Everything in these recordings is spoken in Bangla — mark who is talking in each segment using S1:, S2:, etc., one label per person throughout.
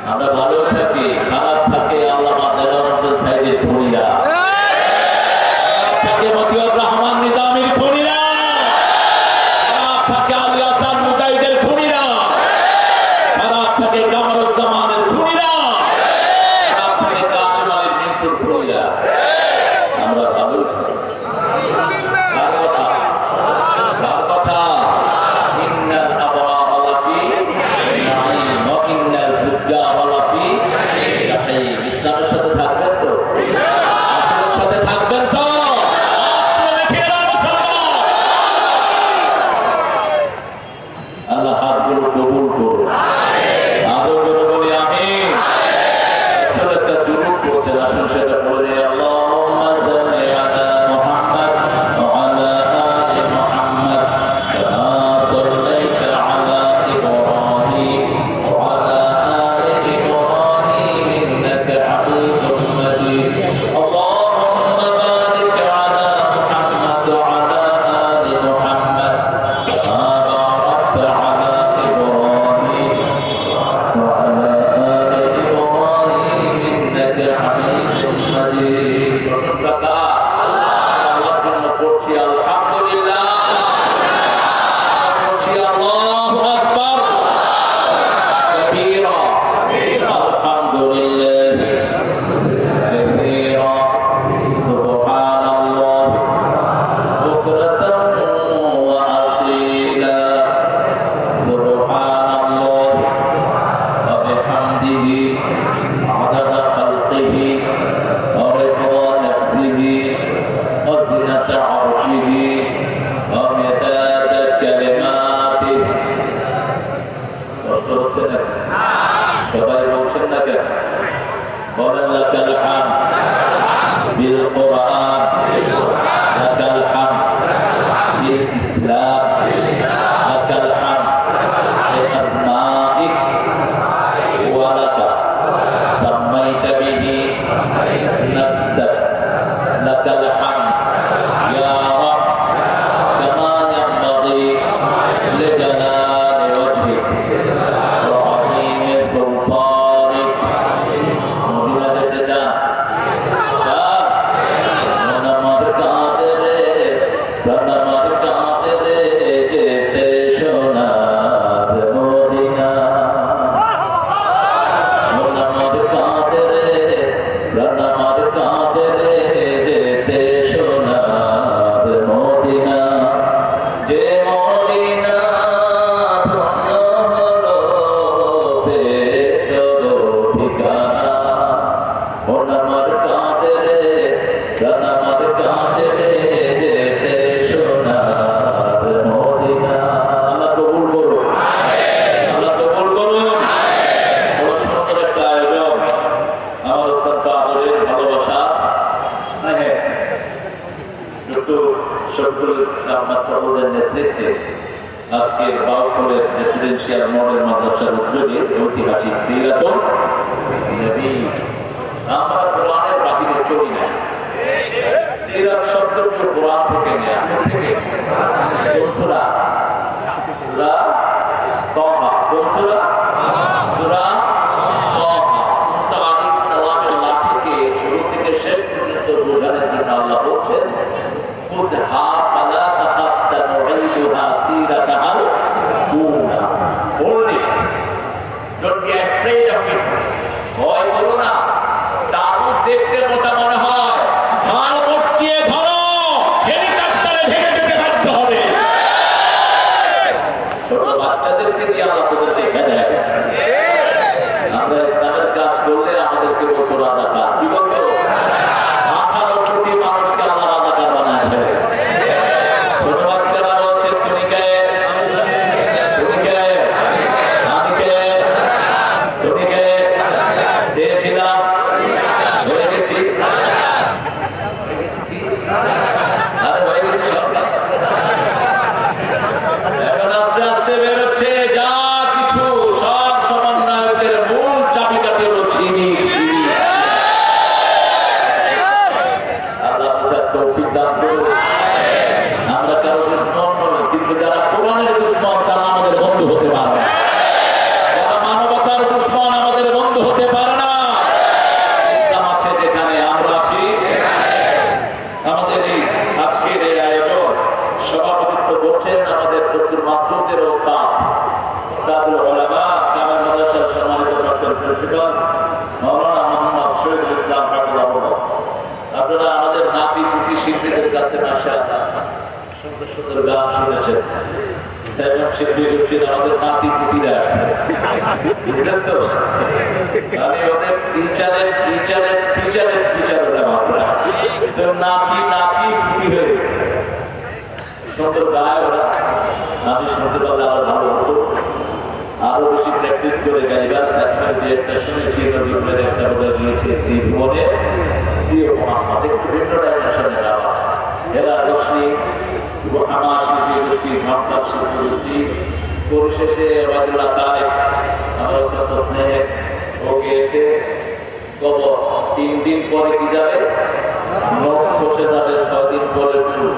S1: আমরা ভালো থাকি, খারাপ থাকে আল্লাহ মাদ্দার সাইদের খুনিরা, থাকে মতিউর রহমান নিজামীর খুনিরা, খারাপ থাকে আলী হাসান মুজাহিদের খুনিরা, খারাপ থাকে কামরুজ্জামানের খুনিরা, খারাপ থাকে কাশিম আলীর মিন্টুর খুনিরা। আমরা ভালো থাকি। কার কথা? কার কথা? ইন্নাল আবরার লাফি নাঈম ওয়া ইন্নাল ফুজ্জার লাফি জাহিম। ইসলামের সাথে থাকবেন তো? আসলের সাথে থাকবেন তো? আল্লাহ হাতগুলো কবুল করুন। আদর করে বলি আমিন। একটা দুরূদ পড়তে আসুন, সেটা পড়ে আল্লাহুম্মা সাল্লি আলা মুহাম্মাদ ওয়া আলা আলি মুহাম্মাদ কামা সাল্লাইতা আলা ইব্রাহিম ওয়া আলা আলি ইব্রাহিম ইন্নাকা হামিদুম মাজিদ। আল্লাহুম্মা বারিক আলা মুহাম্মাদ ওয়া আলা আলি মুহাম্মাদ কামা বারাকতা আলা ইব্রাহিম ওয়া আলা আলি ইব্রাহিম ইন্নাকা হামিদুম মাজিদ। আল্লাহর জন্য পড়ছি আলহামদুলিল্লাহ, পড়ছি আল্লাহু আকবার কাবীরা, আলহামদুলিল্লাহ কাবীরা, সুবহানাল্লাহ বুকরাতান ওয়া আসীলা, সুবহানাল্লাহ ওয়া বিহামদিহি আদাদা খালকিহি ওয়া রিদা নাফসিহি ওয়া জিনাতা আরশিহি ওয়া মিদাদা কালিমাতিহি। কষ্ট হচ্ছে না? সবাই বলছেন না কেন? বলেন লাকাল হামদ বিল কুরআন, লাকাল হামদ বিল ইসলাম, লাকাল হামদ বিআসমাইক ওয়া লাকা সাম্মাইতা বিহি নাফসাক, লাকাল হামদ ইয়া রাব কামা ইয়ানবাগি লিজালালি ওয়াজহিক ওয়া আযীমি সুলতানিক। মদিনা যেতে চান? মন আমার কাঁদে রে, প্রাণ আমার কাঁদে রে, যেতে সোনার মদিনা। মন আমার কাঁদে রে, প্রাণ আমার কাঁদে রে, যেতে সোনার মদিনা। যে মদিনা ধন্য হলো পেটর ঠিকানা। মন আমার কাঁদে রে, প্রাণ আমার কাঁদে রে, যেতে সোনার মদিনা। আল্লাহ কবুল করুন, আল্লাহ কবুল করুন। বড় সুন্দর একটা আয়োজন, আমার অত্যন্ত আদরের, ভালোবাসা, স্নেহে ডক্টর শফিকুল ইসলাম মাসউদের নেতৃত্বে আজকে বাউফলের রেসিডেন্সিয়াল মডেল মাদ্রাসার উদ্যোগে ঐতিহাসিক সিরাতুন নবী। আমরা কোরআনের বাহিরে চলি না। সিরাত শব্দটি কোরআন থেকে নেয়া। থেকে কোন সূরা? সূরা তাহা। কোন সূরা? সূরা তাহা। মুসা আলাইহিস সালামের লাঠিকে শুরু থেকে শেষ পর্যন্ত বোঝানোর জন্য আল্লাহ বলছেন খুযহা ফালা তাখাফ সানুঈদুহা সিরাতাহাল উলা। Only don't be afraid of it. ভয় করো না। তাবুত দেখতে মোটা মনে হয়, হাল মটকিয়ে ধরো, হেলিকপ্টারে ভেঙে যেতে বাধ্য হবে। প্রিন্সিপাল মাওলানা মোহাম্মদ শহীদুল ইসলাম হাফিজাহুল্লাহ, আপনারা আমাদের নাতি পুতি শিল্পীদের কাছে মাশাআল্লাহ সুন্দর সুন্দর গান শুনেছেন। সেভেন শিল্পী গোষ্ঠীর আমাদের নাতি পুতিরা আসছে, বুঝলেন তো? আমি ওদের টিচারের আমরা নাতি পুতি হয়ে গেছে, সুন্দর গায় ওরা। আমি শুনতে পারলে আরো ভালো হতো, আরো বেশি প্র্যাকটিস করে গাইবার। যে একটা শুনেছি নদীগুলোর একটা বোঝা গিয়েছে ত্রিভুবনে প্রিয় মোহাম্মদ, একটু ভিন্ন ডাইমেনশনের আওয়াজ। এরা রশ্মি রোহামা শিল্পী গোষ্ঠী, ঝামফার শিল্পী গোষ্ঠী, পরিশেষে ওয়াদুল্লাহ তারেক আমার অত্যন্ত স্নেহে ও গিয়েছে কবর। 3 দিন পরে কি যাবে? নখ বসে যাবে। 6 দিন পরে চুল,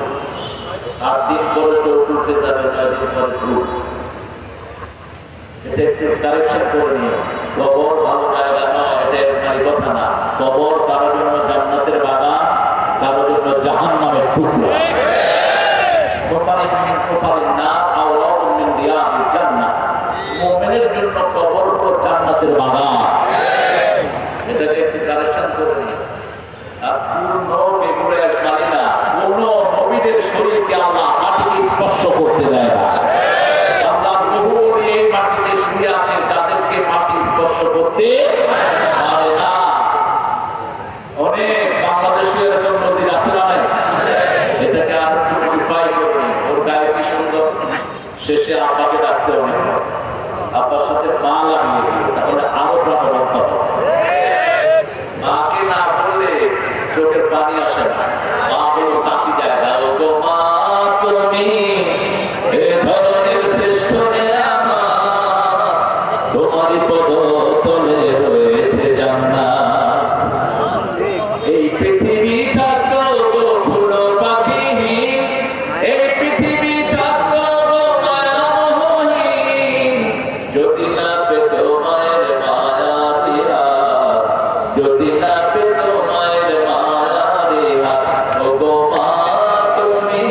S1: 8 দিন পরে চোখ উঠতে যাবে, 9 দিন পরে চুল। এটা একটু কারেকশন করে নিও। কবর ভালো জায়গা নয়, এটা এর কথা না। কবর কারোর জন্য জান্নাতের বাগান, কারোর জন্য জাহান্নামের টুকরো। মুমিনের জন্য কবর হলো জান্নাতের বাগান। এটাকে একটু কারেকশন করে নিও। আর চুল নখ এগুলো মানি না। কোন নবীদের শরীরকে আল্লাহ মাটিকে স্পর্শ করতে দেয় না। মাটিতে শুয়ে আছে, যাদেরকে মাটি স্পর্শ করতে পারে না। অনেক বাংলাদেশে এরকম নদীর আছে না? এটাকে আর একটু মডিফাই করে ওর গায়ে কি সুন্দর। শেষে আব্বাকে ডাকছে অনেক, আব্বার সাথে মা লাগিয়ে দিল, তাহলে আরো প্রাণবন্ত হবে। মাকে না বললে চোখের পানি আসে না। মা বলো কাটি যায় না। ও গো মা, তুমি এ ধরনের শ্রেষ্ঠ তোমারই পদতলে রয়েছে জান্নাত। এই পৃথিবী থাকো গো ফুলো পাখিহীন, এই পৃথিবী থাকো গো মায়ামহীন, যদি না পেত মায়ের মায়া দিয়া, যদি না পেত মায়ের মায়া দিয়া, ও গো মা তুমি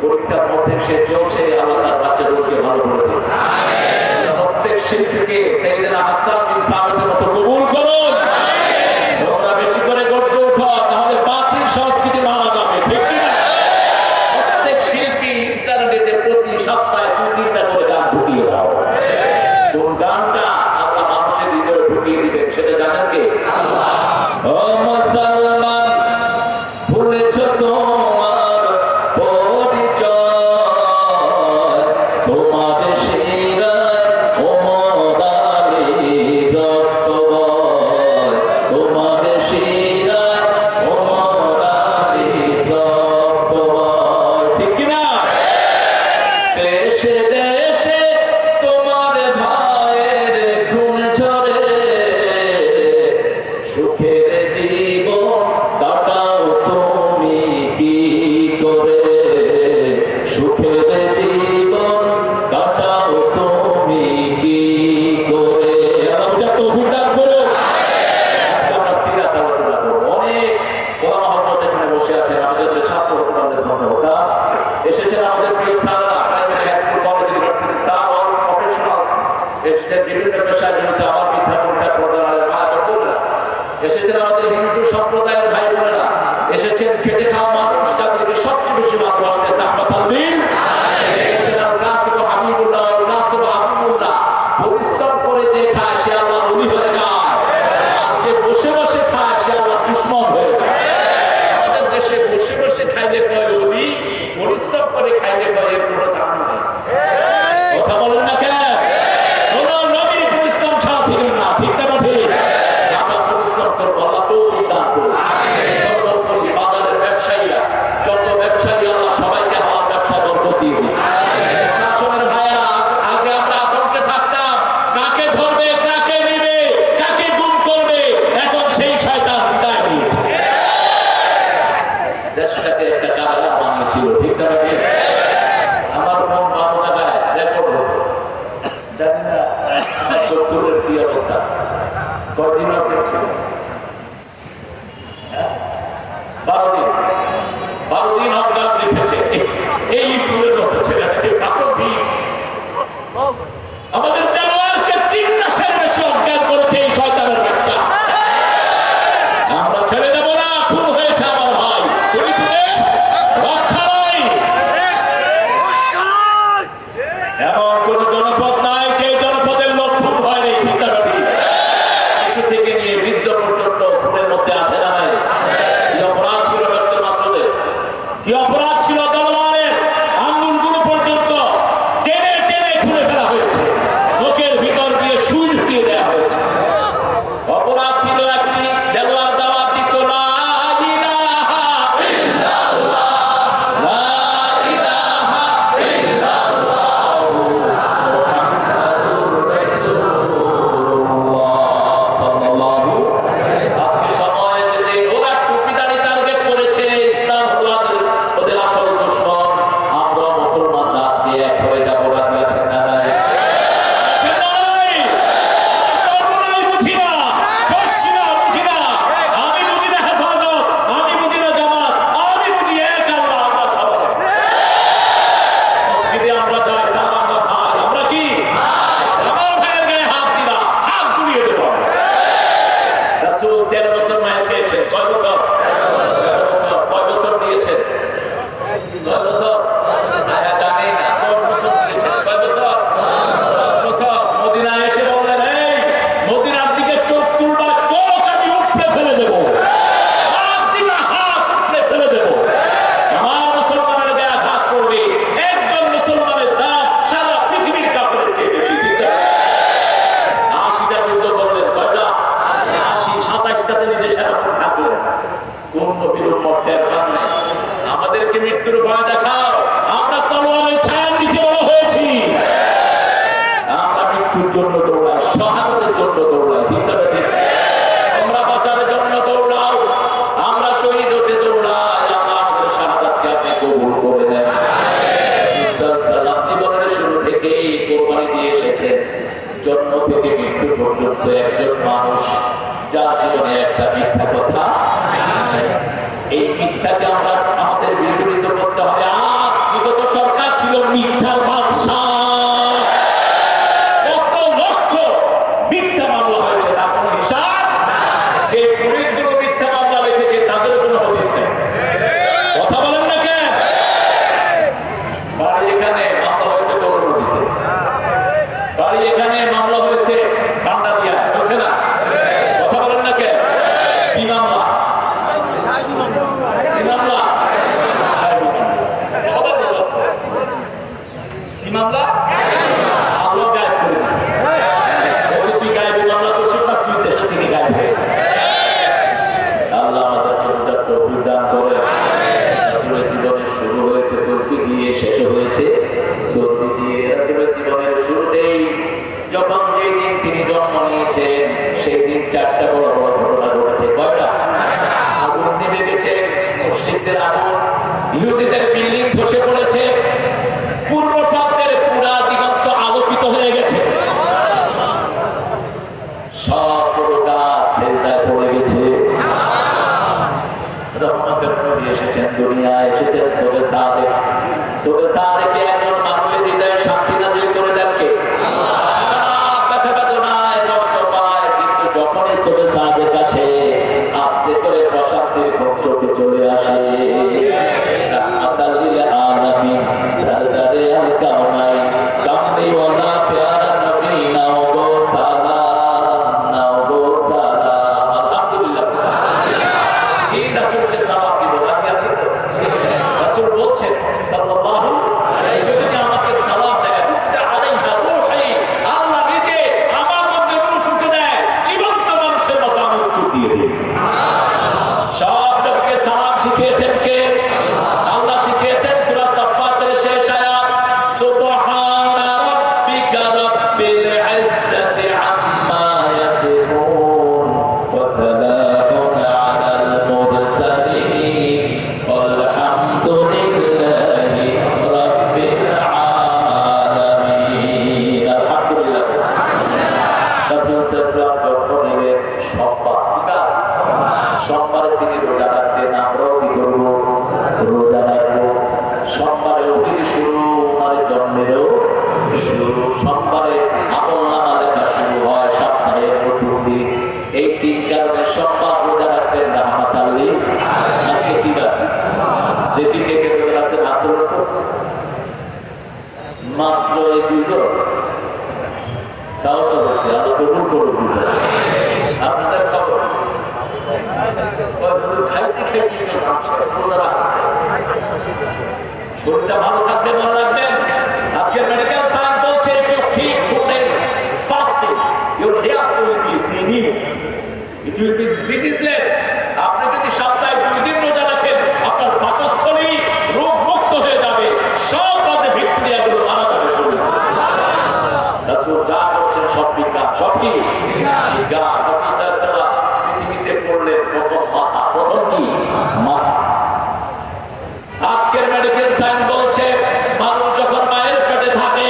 S1: পরীক্ষার মধ্যে সে চলছে, আল্লাহ তার বাচ্চাগুলোকে ভালো করে দিন। প্রত্যেক শিল্পীকে সাইয়েদনা হাসান বিন সাবিতের মতো কবুল করুন। তোমরা বেশি করে গড়ে ওঠো, তাহলে বাতিল সংস্কৃতি মারা যাবে, ঠিক কি না? প্রত্যেক শিল্পী ইন্টারনেটে প্রতি সপ্তাহে 2-3টা করে গান ঢুকিয়ে দাও। কোন গানটা আল্লাহ মানুষের হৃদয়ে ঢুকিয়ে দিবেন সেটা জানেন কে? আল্লাহ। ও মুসলমান, ভুলেছ তোমার পরিচয়, তোমার শিরায় ওমর আলীর রক্ত বয়, তোমার শিরায় ওমর আলীর রক্ত বয়, ঠিক কিনা? দেশে দেশে তোমার ভাইয়ের খুন ঝরে, সুখের জীবন কাটাও তুমি কি করে, সুখের জীবন কাটাও তুমি কি করে। আমরা তৌফিক দান করুন। আজকে আমরা সিরাত আলোচনা করব। অনেক ওলামা হযরত এখানে বসে আছেন, আমাদের যে ছাত্র হত্যকাণ্ডের ধন্যবাদ এসেছেন। আমাদের প্রিয় স্যাররা, primary high school, college, university sir, all professionals এসেছেন। বিভিন্ন পেশায় জড়িত আমার বিদ্যা পরীক্ষা প্রদানের মা বোনেরা এসেছেন। আমাদের হিন্দু সম্প্রদায়ের ভাই বোনেরা এসেছেন। খেটে খাওয়া মানুষ, যাদেরকে সবচেয়ে বেশি ভালোবাসতেন রাহমাতুল লিল হাবিবুল্লাহ। পরিশ্রম করে যে খায় সে আল্লাহর ওলি হয়ে যায়, আর যে বসে বসে খায় সে আল্লাহর দুশমন হয়ে যায়। আমাদের দেশে বসে বসে খাইলে কয় ওলি, পরিশ্রম করে খাইলে পরে কোনো দাম নেই। কথা বলেন না কেন? কোনো নবীর পরিশ্রম ছাড়া থেকে না, ঠিক না ঠিক? আমরা পরিশ্রম করবো, আল্লাহ তৌফিক দান করুন। সর্বোপরি বাজারের ব্যবসায়ীরা, যত ব্যবসায়ী আল্লাহ সবাইকে আমার ব্যবসায় বরকত দিয়ে দিন। শাসনের ভাইয়েরা, আগে আমরা আতঙ্কে থাকতাম কাকে ধরবে, কাকে নেবে, কাকে গুম করবে। এখন সেই শয়তান বিদায় নিয়েছে, দেশটাকে একটা কারাগার বানিয়েছিল, ঠিক না ঠিক? আমার ফোন 12 টাকায় রেকর্ড হতো, জানি না আমার চক্ষুরের কি অবস্থা। কয়দিন ছিল? 12 দিন অজ্ঞান লিখেছে এই ফুলের মতো ছেলেটাকে 12 দিন। আমাদের দেওয়ালকে 3 মাসের বেশি অজ্ঞান করেছে এই শয়তানের বাচ্চা। আমরা ছেড়ে দেবো না, খুন হয়েছে আমার ভাই, তুমি তুলে রক্ষা নাই। এমন কোন জনপদ নাই যে জনপদের লোক খুন হয়নি, ঠিক না ঠিক? শিশু থেকে নিয়ে বৃদ্ধ পর্যন্ত খুনের মধ্যে আছে না নাই? কি অপরাধ ছিল ডক্টর মাসুদের, কি অপরাধ ছিল তলোয়ারের আঙ্গুলগুলো পর্যন্ত টেনে টেনে খুলে ফেলা হয়েছে, লোকের ভিতর দিয়ে সুই ঢুকিয়ে দেওয়া হয়েছে। অপরাধ ছিল একটি, দেওয়ার দাওয়াত দিত লা ইলাহা ইল্লাল্লাহ, লা ইলাহা ইল্লাল্লাহ মুহাম্মাদুর রাসূলুল্লাহ সাল্লাল্লাহু আলাইহি ওয়াসাল্লাম। আজকে সময় এসেছে, ওরা টুপিদারি টার্গেট করেছে, ইসলাম হলো ওদের আসল দুশমন। আমরা মুসলমানরা আজকে এক হয়ে যাবো, রাজি আছেন না নাই? আমাদেরকে মৃত্যুর ভয় দেখাও, আমরা তলোয়ারের ছায়ার নিচে বড় হয়েছি। আমরা মৃত্যুর জন্য দৌড়াই, শাহাদাতের জন্য দৌড়াই, ঠিক না ঠিক? তোমরা বাঁচার জন্য দৌড়াও, আমরা শহীদ হতে দৌড়াই। আল্লাহ আমাদের শাহাদাতকে আপনি কবুল করে নেন। সাল্লাল্লাহু জীবনের শুরু থেকেই কোরবানি দিয়ে এসেছেন, জন্ম থেকে মৃত্যু পর্যন্ত একজন মানুষ যার জীবনে একটা মিথ্যা কথা। এই মিথ্যাকে আমরা আমাদের বিপরীত করতে হবে। আর বিগত সরকার ছিল মিথ্যার বাদশা, কত লক্ষ মিথ্যা মামলা হয়েছে, তার কোনো হিসাব। যে পুলিশগুলো মিথ্যা মামলা রেখেছে তাদের কোনো হদিস নেই। কথা বলেন না কেন? বাড়ি এখানে মামলা হয়েছে গৌরবতীতে, বাড়ি এখানে মামলা হয়েছে ভান্ডারিয়া, হয়েছে না? কথা বলেন না কেন? কি মামলা? কি মামলা? আল্লাহ গায়েব করে দিয়েছে। তুই গায়েবী মামলা করছিস না, তুই দেশ থেকে গায়েব হয়ে। আল্লাহ আমাদের তৌফিক দান করে। রাসূলের জীবনের শুরু হয়েছে তৌফিক দিয়ে, শেষ হয়েছে তৌফিক দিয়ে। রাসূলের জীবনের শুরুতেই যখন যেই দিন তিনি জন্ম নিয়েছেন সেই দিন 4টা বড় বড় ঘটনা ঘটেছে। কয়টা? আগুন নিভে গেছে, মুশরিকদের আগুন, ইহুদিদের বিল্ডিং ধসে পড়েছে, পূর্ব প্রান্তের পুরা দিগন্ত আলোকিত হয়ে গেছে, সব পুরোটা সেজদায় পড়ে গেছে। রহমতের নবী এসেছেন দুনিয়ায়, এসেছেন সবে সাদেক। সবে সাদেকে একজন মানুষের হৃদয়ে শান্তি নাযিল করে দেন কে? আল্লাহ। ব্যথা বেদনায় কষ্ট পায়, কিন্তু যখনই সবে সাদেক আসে আস্তে করে প্রশান্তির ঘুম চোখে চলে আসে। রাহমাতাল লিল আলামিন, সরদারে আল কাউনাইন, কামলিওয়ালা প্যারা নবী, নাও গো সালাম, নাও গো সালাম। আলহামদুলিল্লাহ। এই রাসূলকে সালাম দিব, রাজি আছেন তো? রাসূল বলছেন সাল্লাল্লাহু শরীরটা ভালো থাকবে, মনে রাখবেন আজকের মেডিকেল সায়েন্স বলছে if you keep doing fasting your health will be renewed, it will be diseaseless. আপনি যদি সপ্তাহে 2 দিন রোজা রাখেন আপনার পাকস্থলী রোগ মুক্ত হয়ে যাবে, সব বাজে ব্যাকটেরিয়াগুলো মারা যাবে শরীরে। রাসূল যা করছেন সব বিজ্ঞান, সব কি বিজ্ঞান। রাসূল সাল্লাল্লাহু আলাইহি ওয়াসাল্লাম পৃথিবীতে পড়লেন প্রথম মাথা, প্রথম কি মাথা। আজকের মেডিকেল সায়েন্স বলছে মানুষ যখন মায়ের পেটে থাকে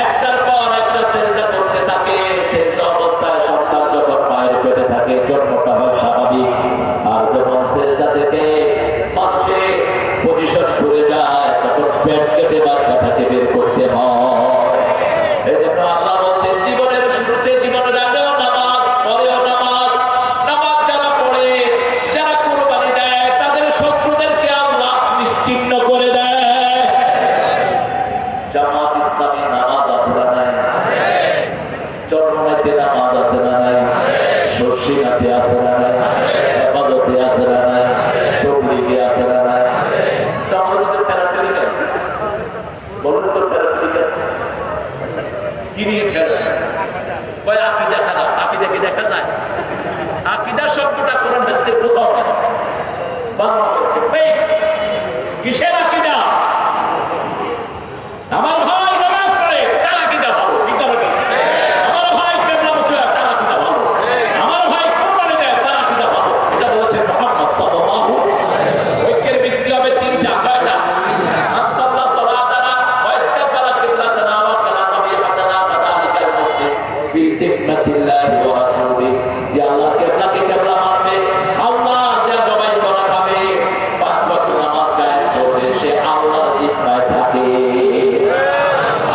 S1: একটার পর একটা সেজদা করতে থাকে, সেজদা অবস্থায় সন্তান যখন মায়ের পেটে থাকে জন্মটা হয় স্বাভাবিক, আর যখন সেজদা থেকে মানুষের পজিশন ঘুরে যায় তখন পেট কেটে বাচ্চাটাকে বের করতে হয়। এই জন্য আল্লাহ বলছেন জীবনের শুরুতে, জীবনের আগেও নামাজ, পরেও নামাজ। নামাজ যারা পড়ে, যারা কুরবানি দেয়, তাদের শত্রুদেরকে আল্লাহ নিশ্চিহ্ন করে দেয়। জামাত ইসলামী নামাজ আছে না নাই? চরমনাইতে নামাজ আছে না নাই? শর্ষিনাতে আছে না নাই? হেফাজতে আছে না নাই? তবলিগে আছে না নাই? আমাদের মধ্যে প্যারামেডিক্যাল বলুন তো, প্যারামেডিক্যাল কি নিয়ে খেলা? কয় আকীদা খারাপ। আকীদা কি দেখা যায়? আকীদা শব্দটা কোরআন হাদিসে কোথাও নেই, বাংলা হচ্ছে ফেক। কিসের আকীদা? আমার ভাই নামাজ পড়ে তার আকীদা ভালো, ঠিক না বেটা? আমার ভাই কেবলামুখী হয় তার আকীদা ভালো, আমার ভাই কুরবানি দেয় তার আকীদা ভালো। এটা বলেছেন মুহাম্মদ সাল্লাল্লাহু আলাইহি ওয়াসাল্লাম। ঐক্যের ভিত্তি হবে তিনটা। কয়টা? মান সাল্লা সালাতানা ওয়া ইস্তাকবালা কিবলাতানা ওয়া কালা তাবিহাতানা ফাযালিকাল মুসলিম ফি যিম্মাতিল্লাহি ওয়া রাসূলিহি। যে আল্লাহ কিবলাকে কিবলা মানবে, আল্লাহ যা জবাই করা খাবে, 5 ওয়াক্ত নামাজ কায়েম করবে, সে আল্লাহর জিম্মায় থাকে।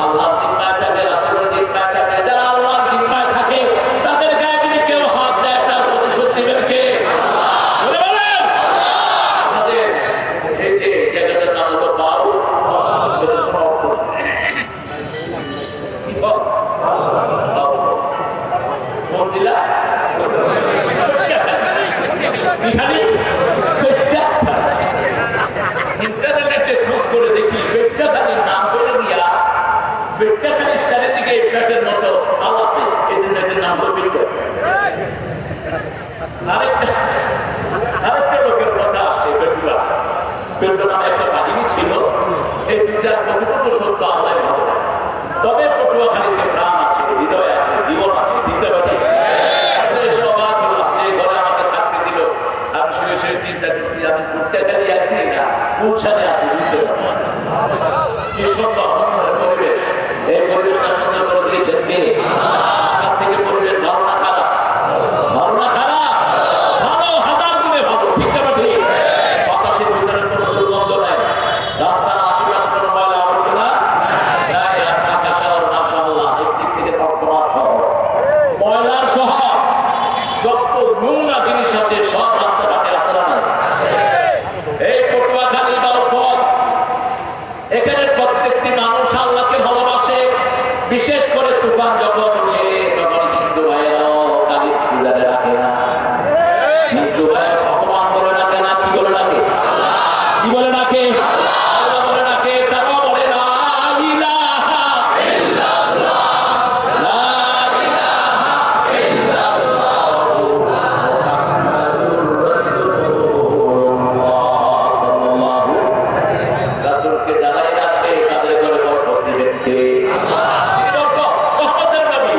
S1: আল্লাহর জিম্মায় থাকে, রাসূলের জিম্মায় থাকে। যারা আল্লাহর জিম্মায় থাকে তাদের গায়ে যদি কেউ হাত দেয় তার প্রতিশোধ নেবেন কে? বলে বলেন। আমাদের এই যে জায়গাটার নাম হলো বাউল। কি ফল? মন্দিরা ইন্টারনেটে খোঁজ করে দেখি ফেটকাখানির নাম বলে দিয়া ফেটকাখানি স্থানের দিকে ফ্ল্যাটের মতো আল আছে, এই জন্য এটার নাম হলো ফেটকা। আরেকটা লোকের কথা আসছে, ফেটকা। ফেটকা নামে একটা বাহিনী ছিল। এই দুইটার কতটুকু সত্য আল্লাহ ভালো। তবে পটুয়াখালীতে প্রাণ আছে, হৃদয় আছে, জীবন আছে, চিন্তা পারি। এসে অবাক হলাম, এই ঘরে আমাকে থাকতে দিল। আমি শুয়ে শুয়ে চিন্তা করছি আমি পটুয়াখালী আছি না উৎসাহে আছি, বুঝতে পারছি। কি সুন্দর পরিবেশ। এই পরিবেশটা সুন্দর করে দিয়েছেন কে? তার থেকে পরিবেশ ভালো না খারাপ? ভালো না খারাপ? ভালো, হাজার গুণে ভালো, ঠিক না ঠিক? বাতাসের ভিতরে কোনো দুর্গন্ধ নাই, রাস্তার আশেপাশে কোনো ময়লা আবর্জনা নাই। আর ঢাকা শহর মাশাআল্লাহ একদিক থেকে বর্তমান শহর, ময়লার শহর। যত নোংরা জিনিস আছে সব রাস্তাঘাটে আছে না নাই? এই পটুয়াখালী বাউফল, এখানে প্রত্যেকটি মানুষ আল্লাহকে ভালোবাসে। বিশেষ করে তুফান যখন ওঠে তখন হিন্দু ভাইয়েরাও কালী পূজারে রাখে না। হিন্দু ভাইয়ের ভগবান বলে রাখে না, কি বলে রাখে? কি বলে রাখে? আল্লাহ বলে রাখে। তারাও বলে লা ইলাহা ইল্লাল্লাহ, লা ইলাহা ইল্লাল্লাহ মুহাম্মাদুর রাসূলুল্লাহ সাল্লাল্লাহু আলাইহি ওয়াসাল্লাম। রাসূলকে যারাই রাখবে তাদের ঘরে বরকত দিবেন কে? আল্লাহ। বরকতের নবী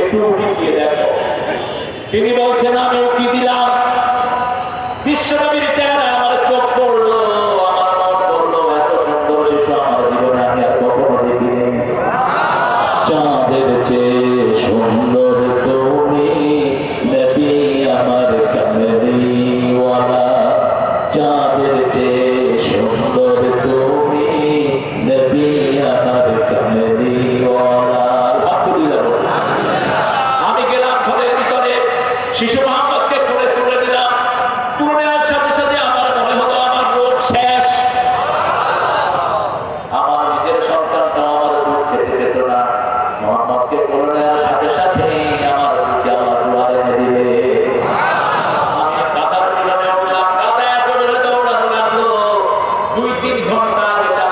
S1: একটু উকি দিয়ে দেখো। তিনি বলছেন আমি উকি দিলাম, বিশ্বনবীর চেহারা আমার চোখ পড়লো, আমার মন পড়লো, এত সুন্দর শিশু আমার জীবনে আমি আর কখনো দেখিনি। চাঁদের চেয়ে সুন্দর তুমি নবী আমার কামলিওয়ালা, চাঁদের চেয়ে সুন্দর তুমি নবী আমার কামলিওয়ালা। আলহামদুলিল্লাহ। আমি গেলাম ঘরের ভিতরে, শিশু মোহাম্মদকে কোলে তুলে দিলাম। তুলে নেওয়ার সাথে সাথে আমার মনে হলো আমার রোগ শেষ। আমার নিজের সন্তানটা আমার দুধ খেতে যেত না, মোহাম্মদকে কোলে নেওয়ার সাথে সাথে আমার দুধকে আমার দুয়ারে এনে দিবে। আমি কাদার পিছনে উঠলাম, কাদা এত জোরে দৌড়াতে লাগলো, 2-3 ঘন্টা যেটা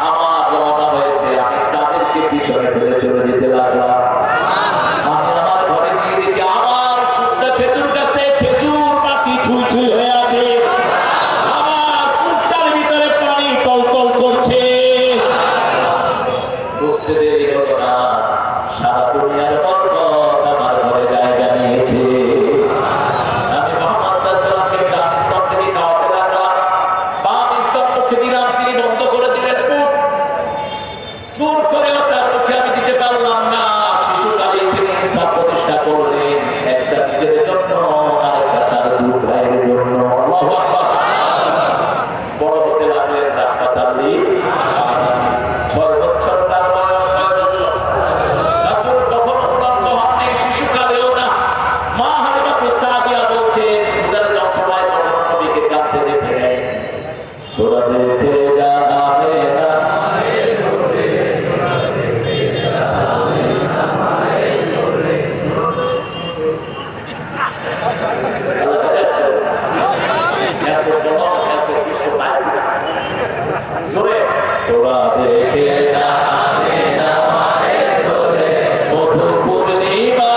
S1: আমার রওনা হয়েছে, আমি তাদেরকে পিছনে ফেলে চলে যেতে লাগলাম। আমি আমার ঘরে গিয়ে দেখি আমার শুকনো খেজুর গাছে খেজুর মাটি ছুঁই ছুঁই হয়ে আছে, আমার কুটটার ভিতরে পানি টলটল করছে। বুঝতে দেরি হলো না, সারা দুনিয়ার বরকত আমার ঘরে জায়গা নিয়েছে। আমি মুহাম্মদ সাল্লাল্লাহু আলাইহি ওয়াসাল্লামকে ডান স্তর থেকে খাওয়াতে লাগলাম, বাম স্তর মুখে দিলাম, তিনি বন্ধ করে দিলেন মুখ। জোর করেও তার মুখে আমি দিতে পারলাম না। শিশুকালে তিনি ইনসাফ প্রতিষ্ঠা করলেন, একটা নিজের জন্য আরেকটা তার দুধ ভাইয়ের জন্য। আল্লাহু আকবার। বড় হতে লাগলেন রাহমাতাল্লি। 6 বছর তার বয়স হয়েছিল। রাসূল কখনো উলঙ্গ হননি, শিশুকালেও না। মা হালিমাতুস সাদিয়া বলছেন, উদার যন্ত্রণায় কখনো নবীকে কাঁদতে দেখে নেই। তোরা দেখে যাবে না জোরে, তোরা দেখে যাবে না মধু পূর্ণিমা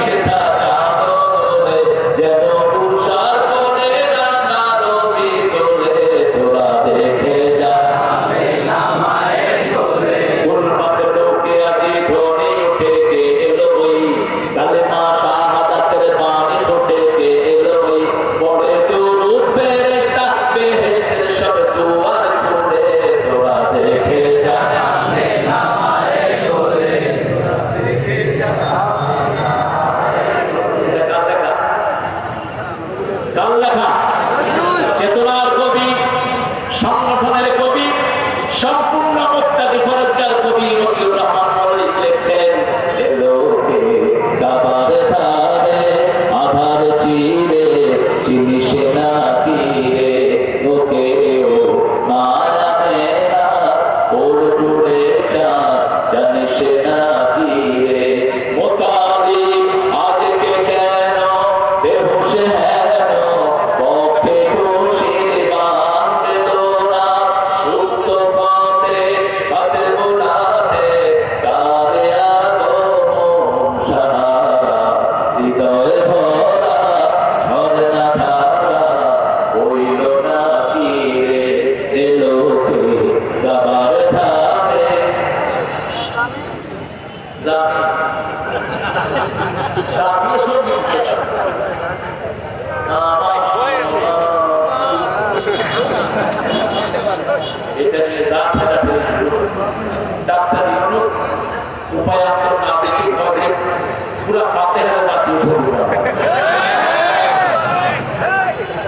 S1: সেটা চাঁদরে, যেন তুষার পরে রাঙা রবি দোলে। তোরা দেখে যাবে না মায়ের কোলে, গুলমাতে লোকে আজি ধ্বনি উঠে কে এলো বই, কালেমা শাহাদাতের বাণী ঠোঁটে কে এলো বই, পড়ে দুরূদ ফেরেশতা বেহেশতের সব দুয়ার খুলে। তোরা দেখে যাবে না মায়ের কোলে, তোরা দেখে যাবে না মায়ের কোলে। গান লেখা, চেতনার কবি, সংগঠনের কবি, সম্পূর্ণ মুক্তাকে ফরজগার কবি মতিউর রহমান মল্লিক লিখছেন, এলোকে কাবার ধারে আধার চিরে চিনিস না কি রে, ওকে ও মায়া মেনা ওর জুড়ে চাঁদ জানিস না কি রে। মোতালিব আজকে কেন বেহুশ হেন, পথে খুশির বাঁধলো না, সুপ্ত পথে পথে বোলাতে কারে আগমন সারা, হৃদয় ভরা ঝরনা ধারা হইল না কি রে, এলোকে কাবার ধারে। জাতীয় সঙ্গীত এটা নিয়ে যাত্রাটা হয়েছিল। ডাক্তার ইউনূস উপায়ান্তর না দেখে সূরা ফাতিহা জাতীয় সঙ্গীত।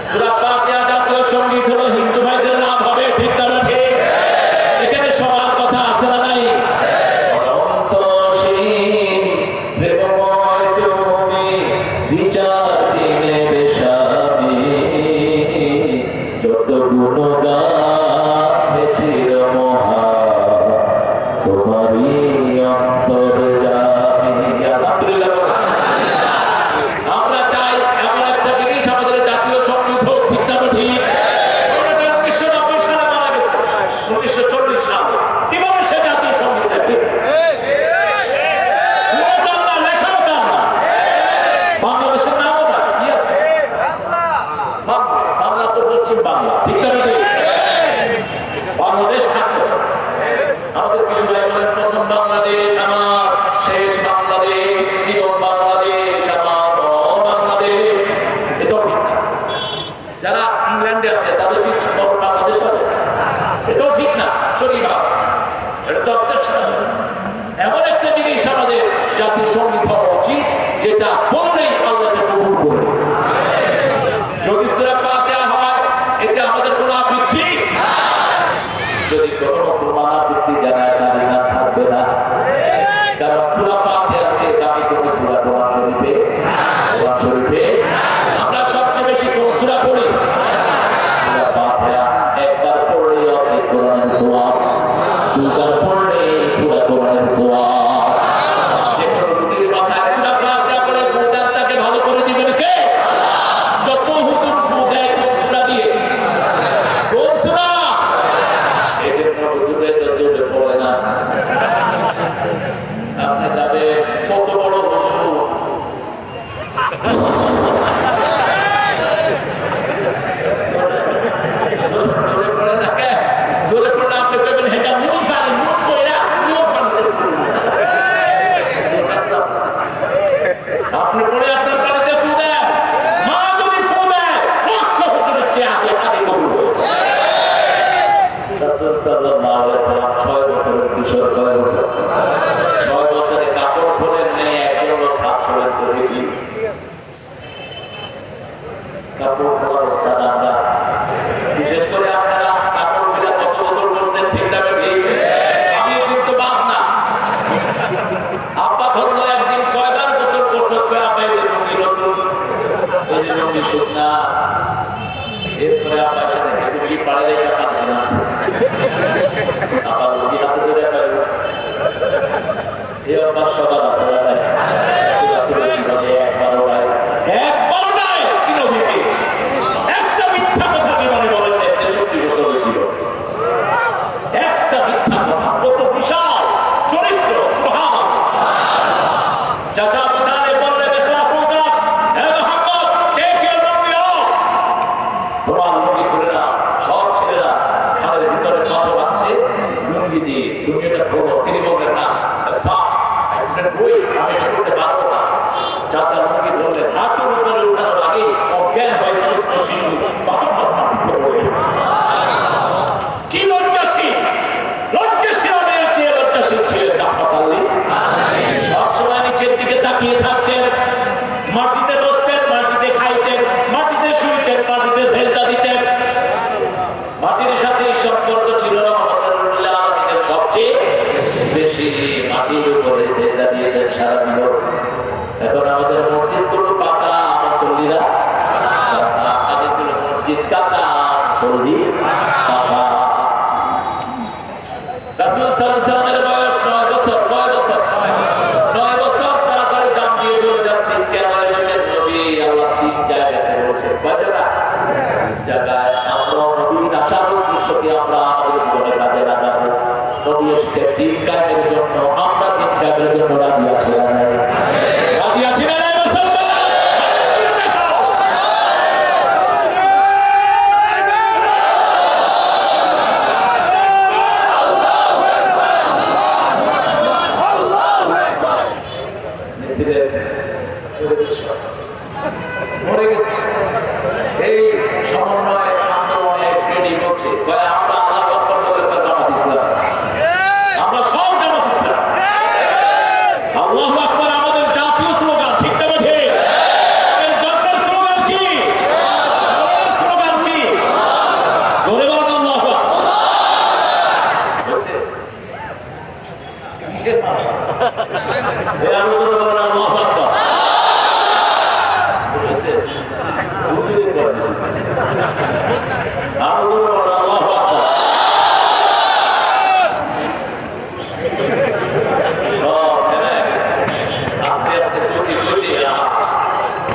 S1: সূরা ফাতিহা জাতীয় সঙ্গীত হলো হিন্দু ভাইদের লাভ হবে, ঠিক না ঠিক? এখানে সবার কথা আছে না নাই? অনন্তসীম প্রেমময় তুমি বিচার দিনে বেশামি, যত গুণগান চির মহা তোমারই অন্তর্যামী। আলহামদুলিল্লাহ। আমরা হওয়া উচিত, যেটা বললেই আল্লাহ কবুল করে। যদি সূরা ফাতিহা হয়, এতে আমাদের কোনো আপত্তি, যদি কোনো মুসলমান আপত্তি জানায় তার ঈমান থাকবে না। কারণ সূরা ফাতিহার চেয়ে দামি কোনো সূরা কোরআন শরীফে আমরা সবচেয়ে বেশি কোন সূরা পড়ি? সূরা ফাতিহা। একবার পড়লে আপনি কোরআনের সওয়াব, দুইবার পড়লে পুরো কোরআনের সওয়াব। যে কোনো রুটির মাথায় সূরা ফাতিহা পড়ে ফুটার তাকে ভালো করে দিবেন কে? যত হুজুর ফু দেয় কোন সূরা দিয়ে? কোন সূরা? এদের হুজুরে তো জোরে পড়ে না। আপনি যাবে কত বড় হুজুর, জোরে পড়ে না কে? জোরে পড়ে আপনি পেবেন হেটা মূল ফানি, মূল ফয়রা, মূল ফানি। আপনি পড়ে আপনার বাড়িতে ফু দেয়, মা যদি ফু দেয়, লক্ষ হুজুরের চেয়ে আগে আগে কবুল হবে। রাসূল সাল্লাল্লাহু আলাইহি ওয়াসাল্লাম 6 বছরের কিশোর, কয় বছর? 6 বছরে কাপড় খোলেন নেই, একজন লোক হাত খোলেন তো দেখি। কাপড় খোলার অবস্থা আমরা, বিশেষ করে আপনারা কাপড় গুলা কত বছর করছেন ঠিক না ঠিক? আমি কিন্তু বাদ না। আব্বা ধরলো একদিন কয়বার বছর করছো, কয় আব্বা এই লুঙ্গি নতুন, এই লুঙ্গি শুকনা। এরপরে আব্বা এখানে লুঙ্গি পাড়ে রেখে পানি আছে, আবার লুঙ্গি হাতে ধরে পারবে। এই অভ্যাস সবার আছে, একবারও নাই, একবারও নাই। কি নবীকে একটা মিথ্যা কথা বিমানে বলেন না, 63 বছর হয়েছিল। একটা মিথ্যা কথা, কত বিশাল চরিত্র! সুবহানাল্লাহ। চাচা পিতারে বললে বেশরাফুকা, হে Muhammad, take your lungi off. তোমার লুঙ্গি খুলে না, সব ছেলেরা খালের ভিতরে মাথা বাঁধছে লুঙ্গি দিয়ে, লুঙ্গিটা খোলো। তিনি বললেন না স্যার, বই আমি এটা করতে পারবো না। চাচা লুঙ্গি ধরলেন, হাঁটুর উপরে উঠানোর আগে অজ্ঞান হয় ছোট্ট শিশু। কি লজ্জাশীল! লজ্জাশীল মেয়ের চেয়ে লজ্জাশীল ছিলেন রাহমাতুল্লাহ। সবসময় নিচের দিকে তাকিয়ে থাকতেন, মাটিতে বসতেন, মাটিতে খাইতেন, মাটিতে শুইতেন, মাটিতে সেজদা দিতেন। মাটির সাথে সম্পর্ক ছিল রাহমাতুল্লাহ আলামিনের সবচেয়ে বেশি। মাটির উপরে সেজদা দিয়েছেন সারা জীবন। এখন আমাদের মসজিদ গুলো পাকা, মুসল্লিরা কাঁচা। আগে ছিল মসজিদ কাঁচা, মুসল্লি পাকা। রাসূল সাল্লাল্লাহু আলাইহি ওয়াসাল্লামের বয়স 9 বছর। কয় বছর? 9 বছর। তাড়াতাড়ি দাম দিয়ে চলে যাচ্ছেন। কেন এসেছেন নবী? আল্লাহ 3 জায়গাতে বলছেন। কয় জায়গা? জায়গায় আমরা নবীর আসার উদ্দেশ্যকে আমরা আমাদের জীবনে কাজে লাগাবো। নবী এসেছে 3 কাজের জন্য, আমরা 3 কাজের জন্য রাজি আছি না? রাজি আছি না? মরে গেছে এই সমন্বয় আন্দোলনে ট্রেনিং হচ্ছে। আমরা আল্লাহু আকবার বলে জামাত ইসলাম, আমরা সব জামাত ইসলাম। আল্লাহু আকবার আমাদের জাতীয় স্লোগান, ঠিক না ঠিক? এর জন্মের স্লোগান কি? স্লোগান কি? জোরে বলুন আল্লাহু আকবার। কিসের ভাষা? এই আলোচনা বলেন আল্লাহু আকবার।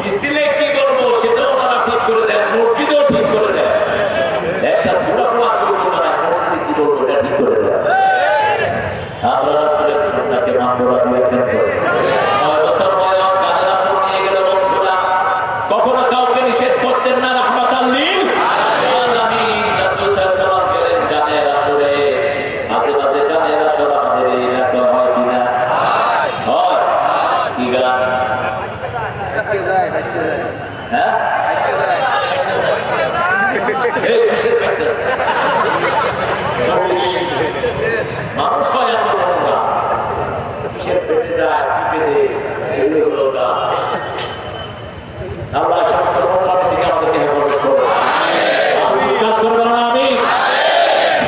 S1: মিছিলে কি করবো সেটাও তারা ঠিক করে দেন, মসজিদেও ঠিক করে দেন। একটা সূরা পড়া করবো না, মসজিদে কি করবো এটা ঠিক করে দেন। আমরা রাসূলের সুন্নাহকে মানবরা দিয়েছেন তো। 9 বছর বয়স গাজা নিয়ে গেল বন্ধুরা, কখনো কাউকে নিষেধ করতেন না। রাহমাতাল লিল আলামিন রাসূল সাল্লাল্লাহু আলাইহি ওয়াসাল্লাম গেলেন গানের আসরে। মাঝে মাঝে গানের আসর আমাদের এই এলাকা হয় কিনা? হয়। কি গান? হ্যাঁ, এই বিশেষ মানুষ হয় এত নোংরা, সে পেটে যায়, পিপে দেয়, আল্লাহ সমস্ত নোংরামি থেকে আমাদেরকে হেফাজত করুন। কাজ করবেন না আমি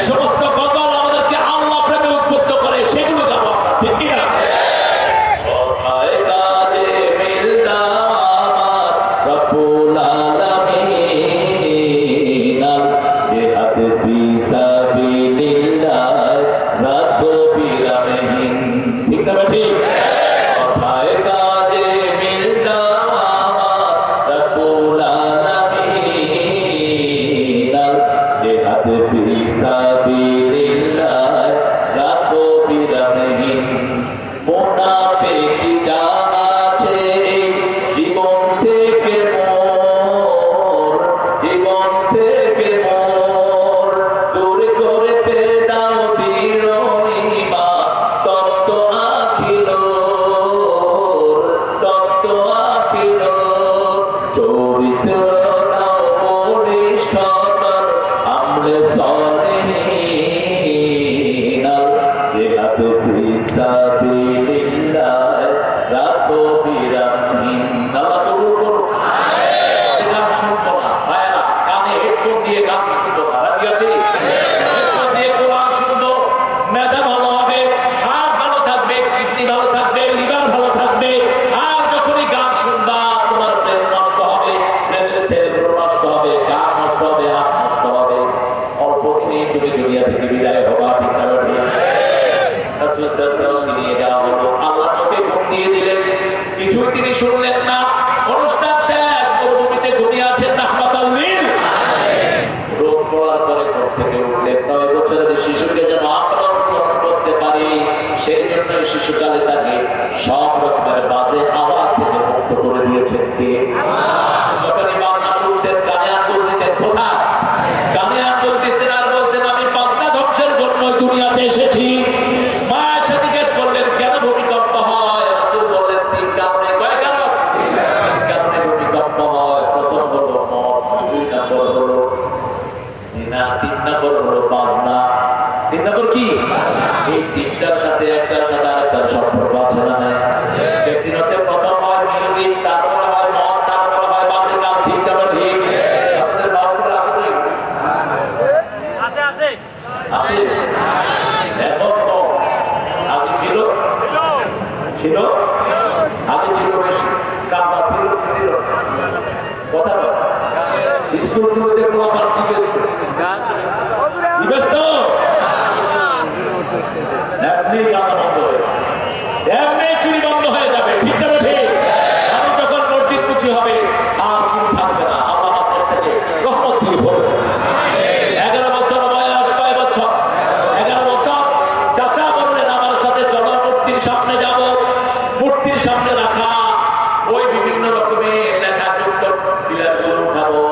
S1: সমস্ত গজল আমাদেরকে আল্লাহ প্রেমে উদ্বুদ্ধ করে সেগুলো যাবো আমরা, ঠিক কিনা? ঠিক না ঠিক? শুনলেন না, অনুষ্ঠান শেষ, মরুভূমিতে ঘুমিয়ে আছেন রাহমাতাল লিল রোদ পড়ার পরে ঘর থেকে উঠলেন। 9 বছরের শিশুকে যেন আমরা অনুসরণ করতে পারি, সেই জন্য শিশুকালে তাকে সব রকমের বাজে আওয়াজ থেকে মুক্ত করে দিয়েছেন কে? যখনই বাজনা শুনতেন কানে আঙ্গুল দিতেন, কোথায় কানে আঙ্গুল দিতেন আর বলতেন আমি বাজনা ধ্বংসের জন্য দুনিয়াতে এসেছি। মা এসে জিজ্ঞেস করলেন কেন ভূমিকম্প হয়? রাসূল বললেন 3 কারণে। কয় কারণ? 3 কারণে ভূমিকম্প হয়। প্রথম হলো মদ, 2 নম্বর হলো জিনা, 3 নম্বর হলো বাজনা। 3 নম্বর কি? এই 3টার সাথে একটার সাথে আরেকটার সম্পর্ক আছে না নাই? ক্যাসিনোতে প্রথম হয় মিউজিক, তারপরে হয় মদ, তারপরে হয় বাজে গাছ। ঠিক না ঠিক? আপনাদের বাবুরা আছে তো? আছে আছে আছে। এখন তো আগে ছিল ছিল আগে ছিল বেশি কাজ ছিল ছিল কথা বল। স্কুলগুলোতে আমার কি ব্যস্ত কি ব্যস্ত এমনি গান বন্ধ হয়ে গেছে, এমনি চুরি বন্ধ হয়ে যাবে। ঠিক না ঠিক? আমি যখন মসজিদমুখী হবে আর চুরি থাকবে না, আল্লাহ আপনার থেকে রহমত দিয়ে ভরবে। 11 বছর বয়স, কয় বছর? 11 বছর। চাচা বললেন আমার সাথে চলো, মূর্তির সামনে যাব। মূর্তির সামনে রাখা ওই বিভিন্ন রকমের লেখা যুক্ত বিলাসগুলো খাবো,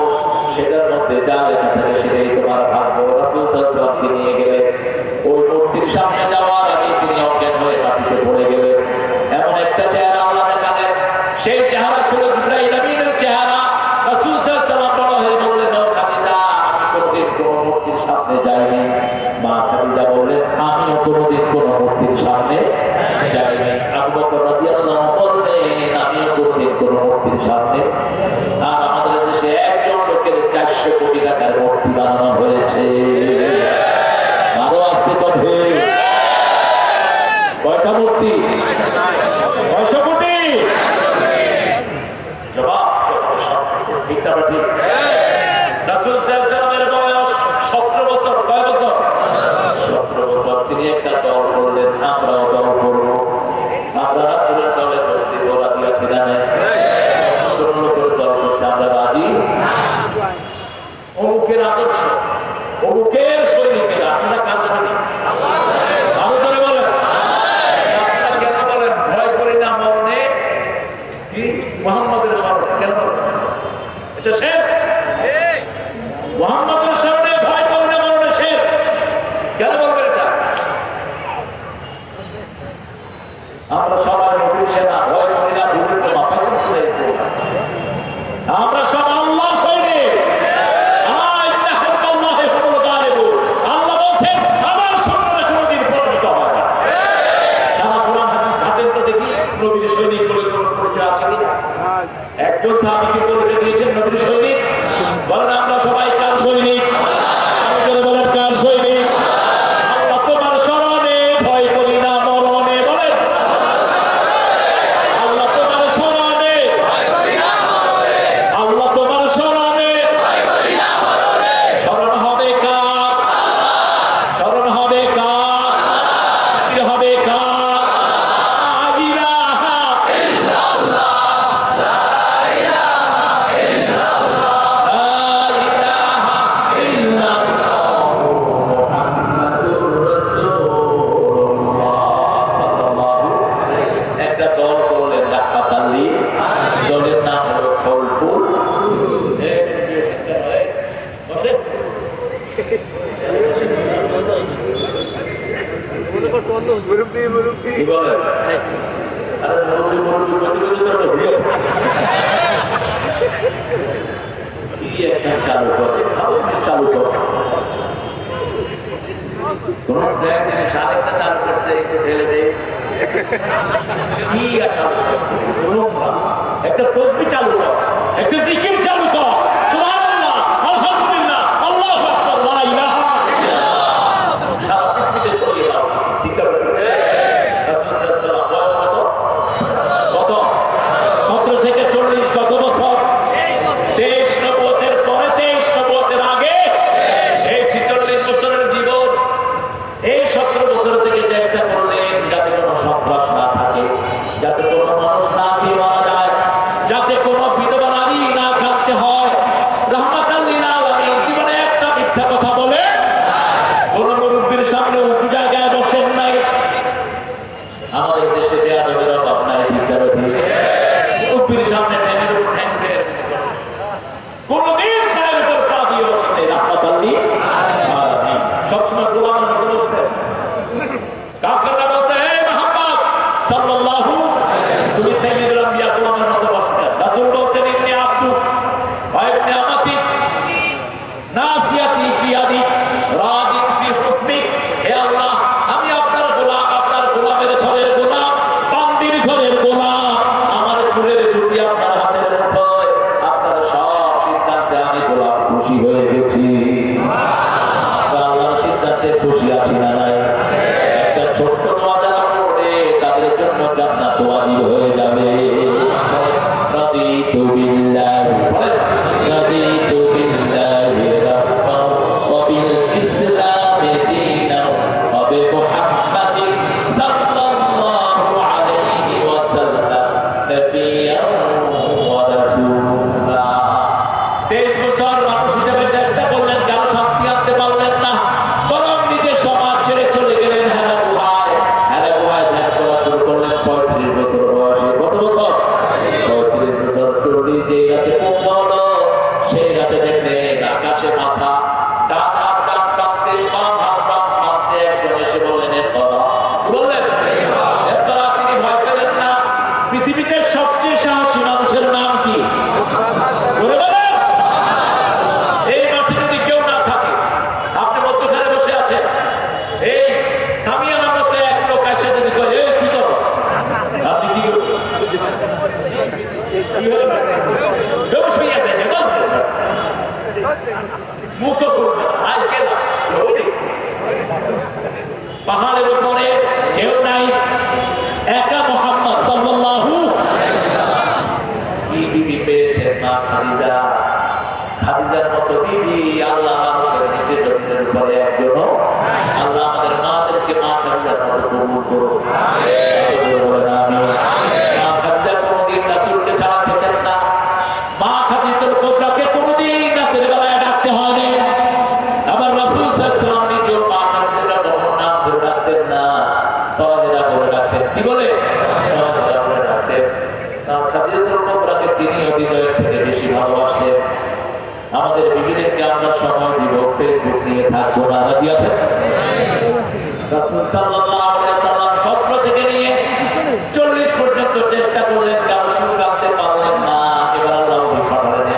S1: সেটার মধ্যে যা লেখা থাকে সেটাই তোমার ভাগ্য। রাসূল সাল্লাল্লাহু আলাইহি ওয়াসাল্লাম নিয়ে গেলেন। ওই মূর্তির সামনে যাওয়ার আগে তিনি অজ্ঞান হয়ে মাটিতে পড়ে গেলেন। এমন একটা চেহারা আল্লাহ দেখালেন, সেই চেহারা ছিল জিবরাইল আমিনের চেহারা। রাসূল সাল্লাল্লাহু আলাইহি ওয়াসাল্লাম বড় হয়ে বললেন ও খাদিজা, আমি কোনদিন কোন মূর্তির সামনে যাইনি। মা খাদিজা বললেন আমিও কোনদিন কোন মূর্তির সামনে যাইনি। আবু বকর রাদিয়াল্লাহু আনহু বললেন আমিও কোনদিন কোন মূর্তির সামনে। আর আমাদের দেশে একজন লোকের 400 কোটি টাকার মূর্তি বানানো হয়েছে। আরো আসতে পারে কয়টা মূর্তি? 900 কোটি। জবাব ঠিক না ঠিক? রাসূল সাল্লাল্লাহু আলাইহি ওয়াসাল্লামের বয়স 17 বছর। কয় বছর? 17 বছর। তিনি একটা দল করলেন, আমরাও দল করব। আমরা রাসূলের দলে বসতে রাজি আছি না? সুন্দর করে দল করতে আমরা রাজি। অমুকের আদর্শ, অমুকের সৈনিকেরা। আপনারা কার সৈনিক? আমি ধরে বলেন আপনারা কেন বলেন ভয় করি না মরণে কি মুহাম্মাদের স্মরণে? কেন বলেন এটা শের? মুহাম্মাদের স্মরণে ভয় করি না মরণে শের? কেন বলবেন এটা? আমরা সবাই নবীর সেনা, ভয় করি না ভূমির তো মাথায় করতে হয়েছে। আমরা সব আল্লাহর সৈনিক। আল্লাহ বলছেন আমার সৈন্যরা কোনদিন পরাজিত হয় না। সারা কোরআন হাদিস ঘাটেন তো দেখি নবীর সৈনিক বলে কোন পরিচয় আছে কি? একজন সাহাবীকে বলে দিয়েছেন নবীর সৈনিক। বলেন আমরা সবাই কার সৈনিক? আরো জোরে বলেন কার সৈনিক? আল্লাহ তোমার শরণে ভয় করি না মরণে। বলেন আল্লাহ তোমার শরণে ভয় করি না মরণে। আল্লাহ তোমার শরণে ভয় করি না মরণে। শরণ হবে কার? শরণ হবে কার? জিকির হবে কার? একটা তসবিহ চালু কর, একটা জিকির চালু কর। সুবহানাল্লাহ, আলহামদুলিল্লাহ, আল্লাহু আকবার, লা ইলাহা ইল্লাল্লাহ। সারা পৃথিবীতে ছড়িয়ে দাও। ঠিক আছে? রাসূল সাল্লাল্লাহু আলাইহি ওয়াসাল্লাম কত 17 থেকে 40 কত বছর? 23 নবুয়তের পরে 23 নবুয়তের আগে এই 46 বছরের জীবন। এই 17 বছর থেকে চেষ্টা করলেন যাতে কোনো সন্ত্রাস না থাকে, যাতে কোনো মানুষ না দিয়ে মারা যায়, যাতে কোনো বিধবা নারী না কাঁদতে হয়। রাহমাতাল লিল আলামিন জীবনে একটা মিথ্যা কথা বলে কোন মুরব্বির সামনে উঁচু জায়গায় বসেন নাই। আমাদের দেশে বেয়াদবের অভাব নাই। ঠিক আছে? মুরব্বির সামনে ঠ্যাঙের উপর ঠ্যাং দেন, কোনদিন পায়ের উপর পা দিয়ে বসেন নাই। রাহমাতাল লিল আলামিন সবসময় গোলামের মতো বসতেন। কাফেররা বলতে হে মুহাম্মদ সাল্লাল্লাহু তুমি সাইয়্যিদুল আম্বিয়া গোলামের মতো বসতেন। রাসূল বলতেন ইন্নী আব্দু ওয়া ইবনে আমাতি নাসিয়াতি ফি ইয়াদি রাদিন ফি হুকমি। হে আল্লাহ আমি আপনার গোলাম, আপনার গোলামের ঘরের গোলাম, বান্দির ঘরের গোলাম। আমার চুলের চুটি আপনার হাতের মুঠোয়, আপনার সব সিদ্ধান্তে আমি গোলাম, খুশি হয়ে গেছি। আল্লাহর সিদ্ধান্তে খুশি আছি না নাই? একটা ছোট্ট দোয়া যারা পড়ে তাদের জন্য জান্নাত ওয়াজিব হয়ে যাবে। রাদিতু বিল্লাহি রাদিতু বিল্লাহি রাব্বান ওয়া বিল ইসলামি দীনান ওয়া বি মুহাম্মাদিন সাল্লাল্লাহু আলাইহি ওয়াসাল্লাম নবিয়্যান ওয়া রাসূলা। 23 বছর মানুষ হিসেবে চেষ্টা করলেন, কেন শান্তি আনতে পারলেন না, বরং নিজের সমাজ ছেড়ে চলে গেলেন হেরা গুহায়। হেরা গুহায় ধ্যান করা শুরু করলেন 35 বছর বয়সে। কত বছর? 35 বছর। চল্লিশ যে রাতে পূর্ণ হলো, সেই রাতে দেখলেন আকাশে মাথা, ডান হাত ডান প্রান্তে, বাম হাত বাম প্রান্তে। একজন এসে বললেন ইকরা। বললেন ইকরা। তিনি ভয় পেলেন না। পৃথিবীতে সবচেয়ে সাহসী মানুষের নাম কি? বলে বলেন। এই মাঠে যদি কেউ না থাকে, আপনি মধ্যখানে বসে আছেন, এই সামিয়ানার মতো এক লোক এসে যদি কয় এই কি করছ, আপনি কি করবেন? বেহুশ হইয়া যাবেন, মুখ করবেন, আজ গেলাম। পাহাড়ের উপরে কেউ নাই, একা মুহাম্মদ সাল্লাল্লাহু কি বিবি পেয়েছেন? মা খাদিজা। খাদিজার মতো বিবি আল্লাহ মানুষের নিচে জমিনের উপরে একজনও। আল্লাহ আমাদের মাদেরকে মা খাদিজার মতো কবুল করুন। আমিন। মা খাদিজা কোনদিন রাসূলকে ছাড়া খেতেন না। মা খাদিজাতুল কুবরাকে কোনদিন রাতের বেলায় ডাকতে হয়নি। আবার রাসূল সাল্লাল্লাহু আলাইহি ওয়াসাল্লাম নিজেও মা খাদিজার নাম ধরে ডাকতেন না, তাহেরা বলে ডাকতেন। কি বলে? তাহেরা বলে ডাকতেন। খাদিজাতুল কুবরাকে তিনি হৃদয়ের থেকে বেশি ভালোবাসতেন। আমাদের বিবিদেরকে আমরা সময় দিব, ফেসবুক নিয়ে থাকবো না। রাজি আছেন? রাসূল সাল্লাল্লাহু আলাইহি ওয়াসাল্লাম 17 থেকে নিয়ে 40 পর্যন্ত চেষ্টা করলেন, কেন সুখ আনতে পারলেন না। এবার আল্লাহ পাঠালেন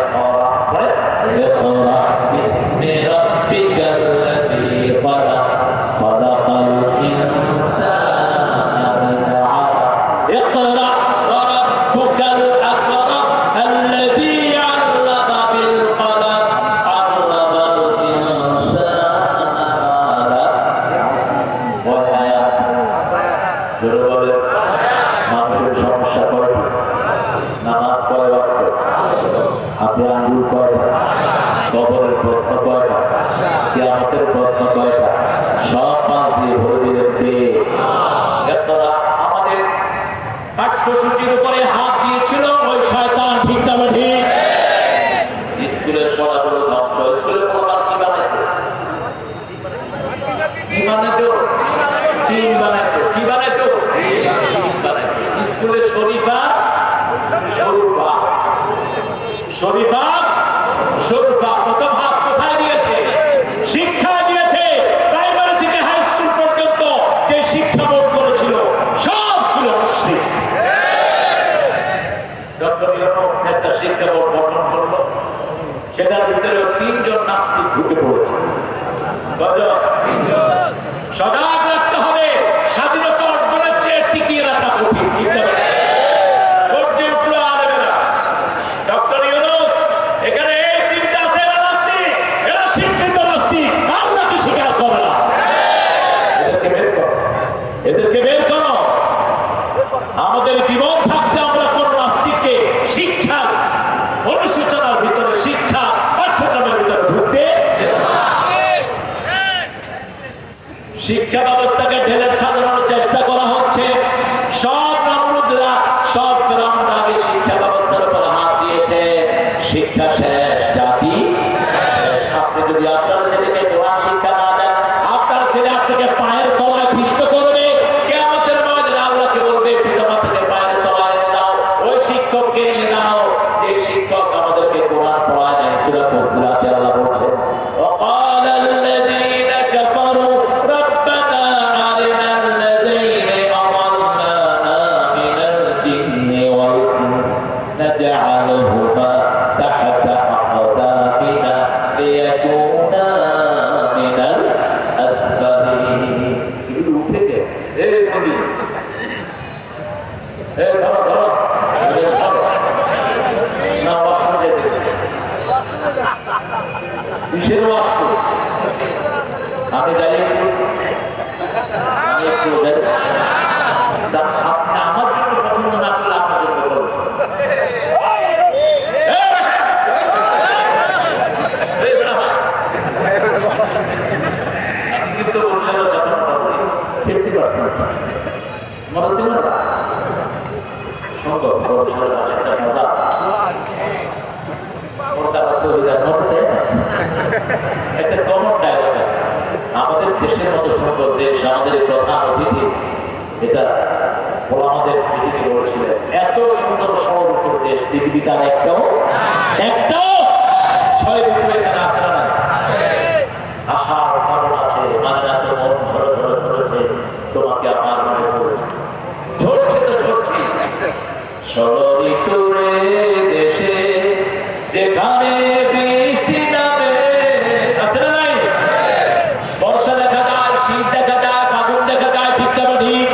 S1: ইকরা বিসমি রাব্বিকাল্লাযী খালাক খালাকাল ইনসানা মিন আলাক ইকরা ওয়া রাব্বুকাল আকরাম শরীফা শরীফা প্রথম হাত কোথায় দিয়েছে? শিক্ষা দিয়েছে। প্রাইমারি থেকে হাই স্কুল পর্যন্ত যে শিক্ষা বোর্ড করেছিল সব ছিল মুসলিম। ডক্টর ইউনূস একটা শিক্ষা বোর্ড গঠন করলো, সেটার ভিতরে 3 জন নাস্তিক ঢুকে পড়েছে। সজাগ রাখতে হবে, স্বাধীনতা অর্জনের চেয়ে টিকিয়ে রাখা কঠিন। ডক্টর ইউনূস এখানে এই 3টা আছে, এরা নাস্তিক, এরা শিক্ষিত নাস্তিক, আল্লাহকে স্বীকার করে না। এদেরকে বের করো, এদেরকে বের করো। আমাদের জীবন থাকতে আমরা কোন নাস্তিককে শিক্ষা অনুসূচনার ভিতরে, শিক্ষা পাঠ্যক্রমের ভিতরে ঢুকতে, শিক্ষা ব্যবস্থাকে ঢেলে সাজানোর চেষ্টা করা হচ্ছে। সব নমরুদরা, সব ফেরাউনরা আগে শিক্ষা ব্যবস্থার উপর হাত দিয়েছে। শিক্ষা শেষ, জাতি শেষ। আপনি যদি আপনার ছেলেকে কোরআন শিক্ষা না দেন, আপনার ছেলে আপনাকে পায়ের তলায় পিষ্ট করবে। কিয়ামতের ময়দানে আল্লাহকে বলবে, পিতামাতাকে পায়ের তলায় এনে দাও, ওই শিক্ষককে এনে দাও যে শিক্ষক আমাদেরকে কোরআন পড়ায় নাই। সূরা ফুসিলাতে আল্লাহ বলছেন, وقال الذين كفروا ربنا أرنا الذين أضلانا من الجن والإنس نجعلهما تحت أقدامنا ليكونا من الأسفلين. আমি যাই আপনি আমার জন্য পছন্দ না করলে আপনার জন্য করবো। কিন্তু বলছিলেন যখন 50% মনে ছিল না সঙ্গ একটা মজা আছে, একটা কমন ডায়লগ আছে। আমাদের দেশের মতো সুন্দর দেশ, আমাদের প্রধান অতিথি, এটা আমাদের পৃথিবী বলছিলেন, এত সুন্দর সরল উপর দেশ পৃথিবীতে আর একটাও 6 ঋতু এখানে আসে না, আশার সারণ আছে, মানে না তো মন ধরে ধরে ধরেছে, তোমাকে আমার মনে পড়েছে, ঝরছে তো ঝরছে। 16 ঋতুরে দেশে যেখানে বৃষ্টি নামে, আছে না নাই? বর্ষা দেখা যায়, শীত দেখা যায়, ফাগুন দেখা যায়, ঠিক না ঠিক?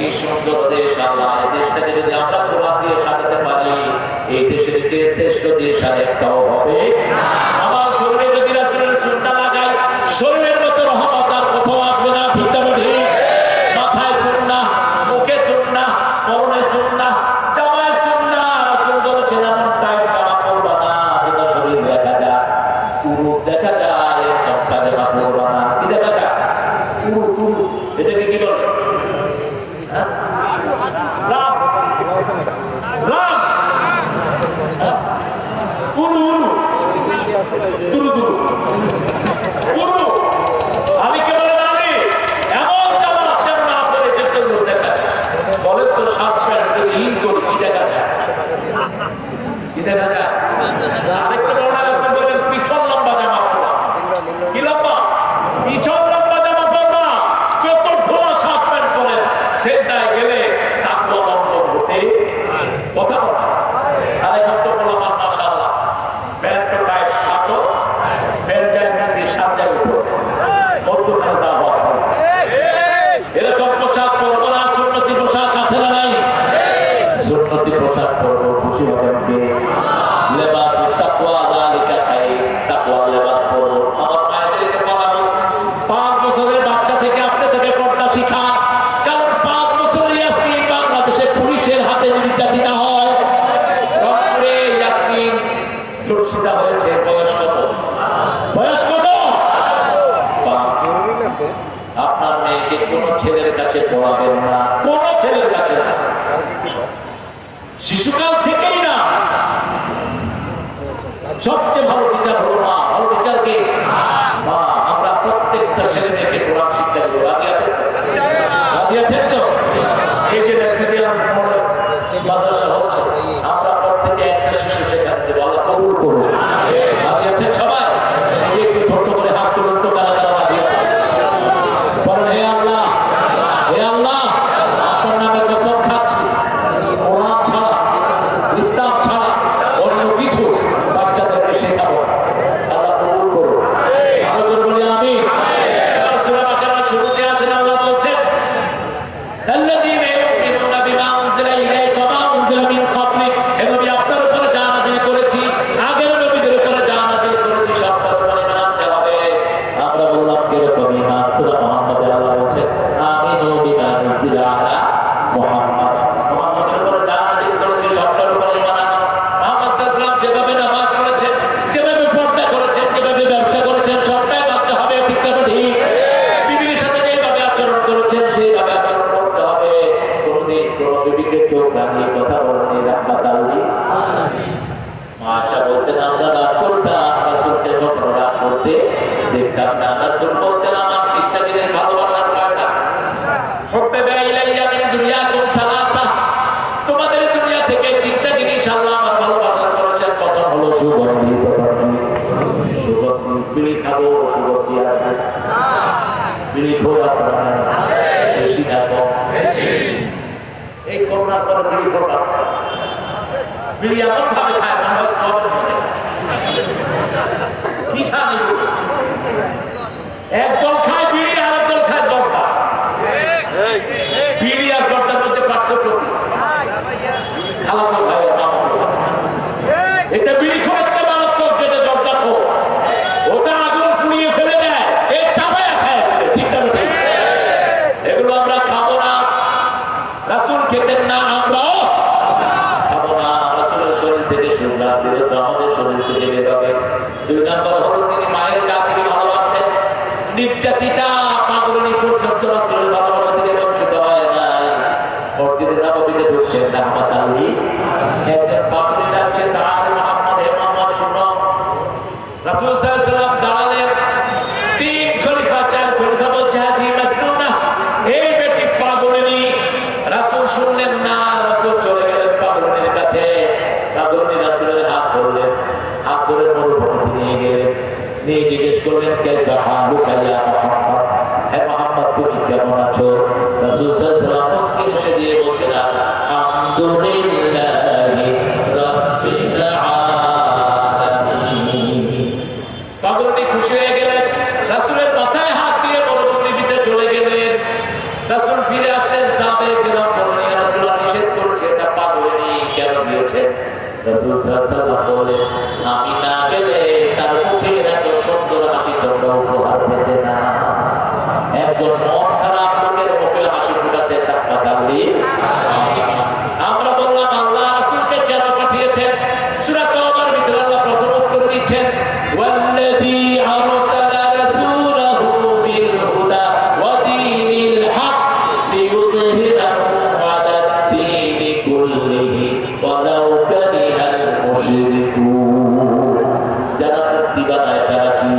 S1: এই সুন্দর দেশ আল্লাহ, এই দেশটাকে যদি আমরা কোরআন দিয়ে সাজাতে পারি, এই দেশের চেয়ে শ্রেষ্ঠ দেশ আর একটাও হবে না। আমার শরীরে যদি রাসূলের সুন্নাহ লাগাই, শরীরের মতো রহমত আর কোথাও আসবে না, ঠিক না ঠিক? মাথায় সুন্নাহ, মুখে সুন্নাহ, পরনে সুন্নাহ, জামায় সুন্নাহ। রাসূল বলেছেন এমন টাইট জামা পরবা না যেটা শরীর দেখা যায়, পুরো দেখা যায়, চমকা জামা পরবা না। কি দেখা যায়? পুরো পুরো। এটাকে কি বলে? রাম রাম পুরু পুরু পুরু পুরু। আমি কে বলে আমি এমন জামা যেন না পরে যেতে দেখা যায়। বলেন তো শার্ট প্যান্ট যদি ইন করি কি দেখা যায়? কি দেখা যায়? আরেকটা বর্ণনা আছে, বলেন পিছন লম্বা জামা পরা। কি লম্বা? পিছন লম্বা জামা পরবা। যত খোলা শার্ট প্যান্ট পরেন, সেজদায় গেলে তাকওয়া লম্বা হতে কথা বলা। আরে যত বলা মাশাআল্লাহ, প্যান্ট টাইট শার্টও প্যান্ট যায় নিচে, শার্ট যায় উপর, মধ্যখানে দেওয়া হয়। এরকম পোশাক পরবো না, সুন্নতি পোশাক আছে না নাই? সুন্নতি পোশাক পরবো, খুশি হবেন কে? লেবাস তাকওয়া, যালিকা খায়র, তাকওয়া লেবাস পরবো। আমার মায়েদেরকে পড়াবো, 5 বছরের বাচ্চা থেকে আপনি থেকে পর্দা শিখান। কারণ 5 বছরের ইয়াসমিন বাংলাদেশে পুলিশের হাতে নির্যাতিত হয়। রংপুরে ইয়াসমিন ধর্ষিতা হয়েছে, বয়স কত? বয়স কত? 5। আপনার মেয়েকে কোনো ছেলের কাছে পড়াবেন না, কোনো ছেলের কাছে না, শিশুকাল থেকেই না। সবচেয়ে ভালো টিচার হলো মা। ভালো টিচারকে মা। আমরা প্রত্যেকটা ছেলে মেয়েকে কোরআন শিক্ষা দেবো। রাজি আছেন? রাজি আছেন তো? এই যে রেসিডেন্ট মাদ্রাসা হচ্ছে, আমরা থেকে একটা শিশু সেখান থেকে আল্লাহ কবুল করুন। রাজি আছেন সবাই? একটু ছোট্ট করে হাত তুলুন তো, কারা কারা রাজি আছেন? বলেন হে আল্লাহ, হে আল্লাহ, আপনার নামে কসম খাচ্ছি, কোরআন ছাড়া, ইসলাম ছাড়া অন্য কিছু বাচ্চাদেরকে শেখাবো। আল্লাহ কবুল করুন। আমরা করে বলি আমিন। সূরা বাকারা শুরুতে আসেন, আল্লাহ বলছেন আল্লাযীনা ইউমিনুনা বিমা উনজিলা ইলাইকা ওয়া মা উনজিলা মিন ক্বাবলিক। হে নবী, আপনার উপরে যা নাযিল করেছি, আগের নবীদের উপরে যা নাযিল করেছি, সবটার উপরে ঈমান আনতে হবে। আমরা বললাম কিরকম ঈমান? সূরা মুহাম্মাদে আল্লাহ বলছেন আমিনু বিমা উনজিলা আলা মুহাম্মাদ। মুহাম্মাদের উপরে যা নাযিল করেছি, সবটার উপরে ঈমান আনো। মুহাম্মদ সাল্লাল্লাহু আলাইহি ওয়াসাল্লাম যেভাবে নামাজ পড়েছেন, যেভাবে পর্দা করেছেন, যেভাবে ব্যবসা করেছেন, সবটাই মানতে হবে। ঠিক না ঠিক? বিবির সাথে যেভাবে আচরণ করেছেন, সেইভাবে আচরণ করতে হবে। কোনদিন কোন বিবিকে চোখ রাঙিয়ে কথা বলেনি, রাহমাতাল লিল আলামিন। মাশা বলতেন আমরা রাগ করতাম, রাসূলকে কখনো রাগ করতে দেখতাম না। রাসূল বলতেন আমার পিতাকে ভালোবাসার কয়টা হুব্বে ইলাইয়া মিন দুনিয়াকুম সালাসা। তোমাদের দুনিয়া থেকে তিনটা জিনিস আল্লাহ আমার ভালোবাসার করেছেন। প্রথম হলো সুগন্ধি। সুগন্ধি বিড়ি খাবো, সুগন্ধি আছে বিড়ি খোর আছে বেশি না কম? এই করোনার পরে বিড়ি খোর আছে। বিড়ি এমন ভাবে খায় মনে হয় সবের মধ্যে কি খান এগুলো? একদল খায় বিড়ি, আর একদল খায় জর্দা। বিড়ি আর জর্দার মধ্যে পার্থক্য কি? খালাতো ভাই, এটা বিড়ি খাওয়াচ্ছে মারাত্মক, যেটা জর্দা খো ওটা আগুন পুড়িয়ে ফেলে দেয়, এই চাবায় খায়। ঠিক না? এগুলো আমরা খাবো না। রাসূল খেতেন না, আমরাও খাবো না। রাসূলের শরীর থেকে সুগন্ধ বের হতো, আমাদের শরীর থেকে বের হবে। দুই নম্বর হলো তিনি মায়ের জাতিকে ভালোবাসতেন। নির্যাতিতা পাগলনি পর্যন্ত রাসূলের ভালোবাসা থেকে বঞ্চিত হয় নাই। মসজিদে নববীতে ঢুকছেন রাহমাতাল লিল আলামিন। একজন পাগলি ডাকছে, তাআলা মুহাম্মদ, হে মুহাম্মদ শুনো। রাসূল সাল্লাল্লাহু আলাইহি ওয়াসাল্লাম দাঁড়ালেন। তিন খলিফা, চার খলিফা বলছে হাজি মাকদুমা, এই বেটি পাগলিনী। রাসূল শুনলেন না, রাসূল চলে গেলেন পাগলিনীর কাছে। পাগলিনী রাসূলের হাত ধরলেন, হাত ধরে মরুভূমিতে নিয়ে গেলেন। নিয়ে জিজ্ঞেস করলেন কাইফা হালুকা ইয়া মুহাম্মদ, হে মুহাম্মদ তুমি কেমন আছো? রাসূল সাল্লাল্লাহু আলাইহি ওয়াসাল্লাম হেসে দিয়ে বলছেন আলহামদুলিল্লাহি রাব্বিল আলামিন। পাগলিনী খুশি হয়ে গেলেন, রাসূলের মাথায় হাত দিয়ে মরুভূমিতে চলে গেলেন। রাসূল ফিরে আসলেন, সাহাবায়ে কিরাম বললেন ইয়া রাসূলুল্লাহ, নিষেধ করেছে, এটা পাগলিনী কেন দিয়েছেন? রাসূল সাল্লাল্লাহু আলাইহি ওয়াসাল্লাম বলেন আমি না গেলে তার মুখের এত সুন্দর হাসি তোমরা উপহার পেতে না। একজন মন খারাপ লোকের মুখে হাসি ফুটাতে রাহমাতাল লিল আলামিন। আমরা বললাম আল্লাহ রাসূলকে কেন পাঠিয়েছেন? সূরা তাওবার ভিতরে আল্লাহ প্রথম উত্তর দিচ্ছেন ওয়াল্লাযী আরসালা রাসূলাহু বিল হুদা ওয়া দীনিল হক লিইয়ুযহিরাহু আলা দ্দীনি কুল্লিহি ওয়ালাউ কারিহাল মুশরিকুন। যারা মূর্তি বানায় তারা কি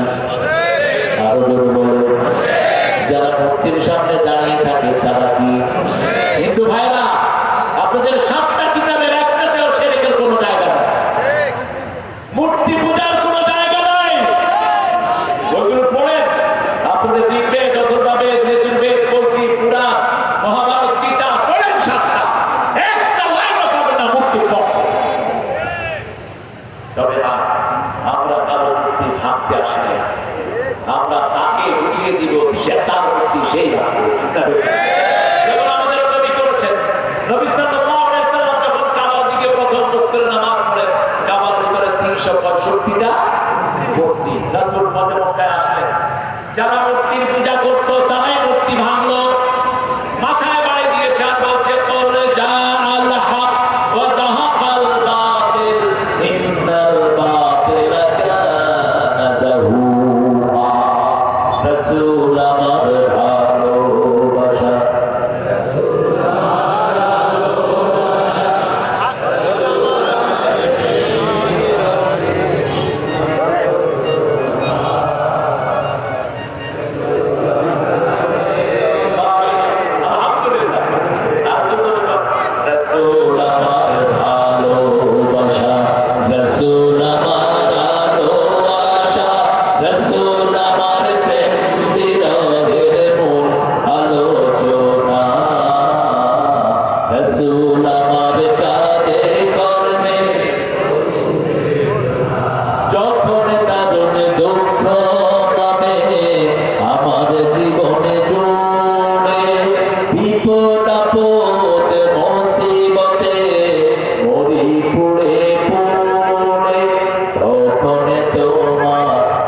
S1: পুড়ে পুড়ে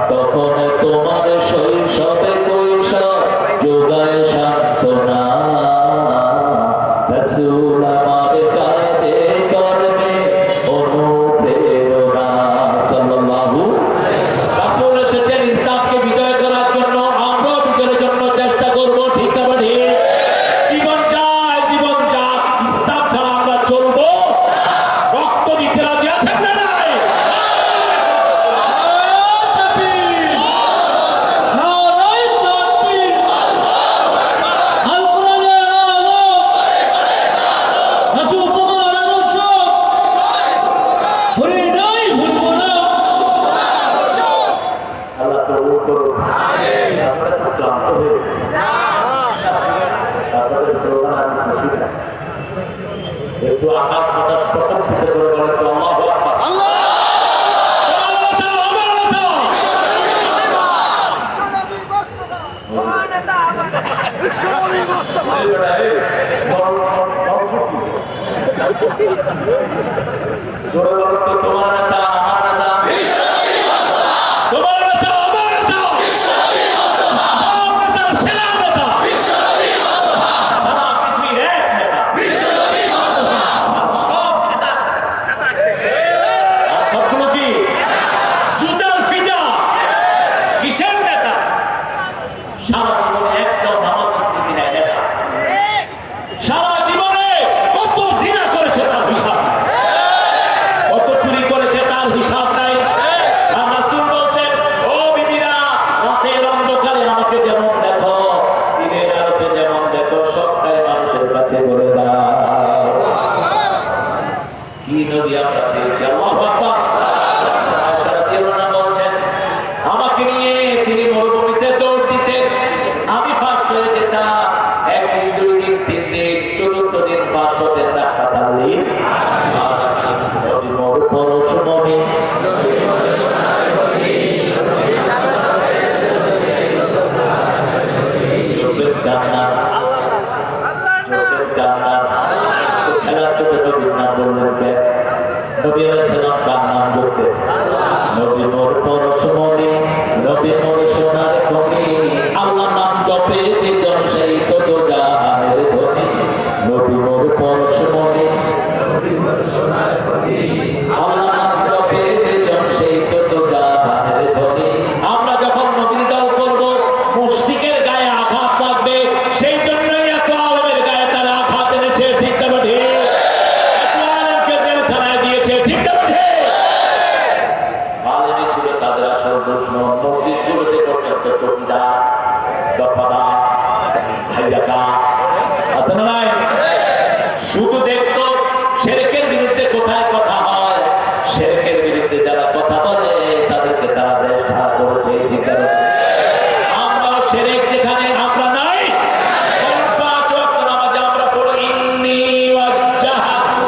S1: তখন তোমার শৈশবে কৈশোর যোগায় সান্ত্বনা রাসূল আমার কাঁধে করবে অনুপ্রেরণা সাল্লাল্লাহু রাসূল এসেছেন ইসলামকে বিজয় করার জন্য, আমরাও বিজয়ের জন্য চেষ্টা করব। ঠিক না ঠিক? জীবন চাই, জীবন যাক, ইসলাম ছাড়া আমরা চলবো? রক্ত দিতে রাজি আছেন না নাই? আল্লাহ কবুল করুন। আমরা খুব ক্লান্ত হয়ে গেছি। আপনাদের স্লোগান আমি খুশি না। একটু আকাশ বাতাস প্রকম্পিত করে বলেন তো আল্লাহু আকবার। জোরে বলেন তো তোমার নেতা আমার নেতা, তোমার নেতা আমার নেতা, সব নেতার সেরা নেতা, সারা পৃথিবীর এক নেতা, সব নেতা। আর সবগুলো কি জুতার ফিতা? কিসের নেতা? সারা জীবনে একদম নামাজের স্মৃতি নাই নেতা। সারা জীবনে কত জিনা করেছে তার হিসাব নাই, কত চুরি করেছে তার হিসাব নাই। আর রাসূল বলতেন, ও বিবিরা, রাতের অন্ধকারে আমাকে যেমন দেখো, দিনের আলোতে যেমন দেখো, সবটাই মানুষের কাছে বলে দাও। কি নবী আমরা পেয়েছি! আল্লাহু আকবার। আয়েশা রাদিয়াল্লাহু আনহা বলছেন, আমাকে নিয়ে তিনি মরুভূমিতে দৌড় দিতেন, আমি ফার্স্ট হয়ে যেতাম। একদিন, দুই দিন, তিন দিন, চতুর্থ দিন ফার্স্ট হতেন না, কাতালি পরশমণি চোখের কান্না, চোখের কান্না। খেলার চোখে নবীর নাম বললেন কেন? নবী আলাইহিস সালাম কার নাম বলতেন? নবী মোর পরশমণি, নবী মোর সোনার খনি, আল্লাহ নাম জপে যে জন সেই কত জাহানের ধনী। নবী মোর পরশমণি, নবী মোর সোনার খনি, আল্লাহ নাম জপে যে জন সেই কত জাহানের ধনী। আমরা যখন নবীর দল করব, মুশরিকের গায়ে আঘাত লাগবে, সেই জন্যই এত আলেমের গায়ে তারা আঘাত এনেছে। ঠিক না ঠিক? এত আলেমকে জেলখানায় দিয়েছে। ঠিক না ঠিক? আলেমই ছিল তাদের আসল দুশমন। মসজিদগুলোতে পর্যন্ত চৌকিদার, দফাদার, হাইয়াকা আছে না নাই? শুধু দেখতো শিরকের বিরুদ্ধে কোথায় কথা হয়, শিরকের বিরুদ্ধে যারা কথা বলে তাদেরকে তারা দেশ ছাড়া করেছে। ঠিক আছে? আমরাও শিরক যেখানে আমরা নাই, কারণ 5 ওয়াক্ত নামাজে আমরা পড়ি ইন্নী ওয়াজ্জাহাতু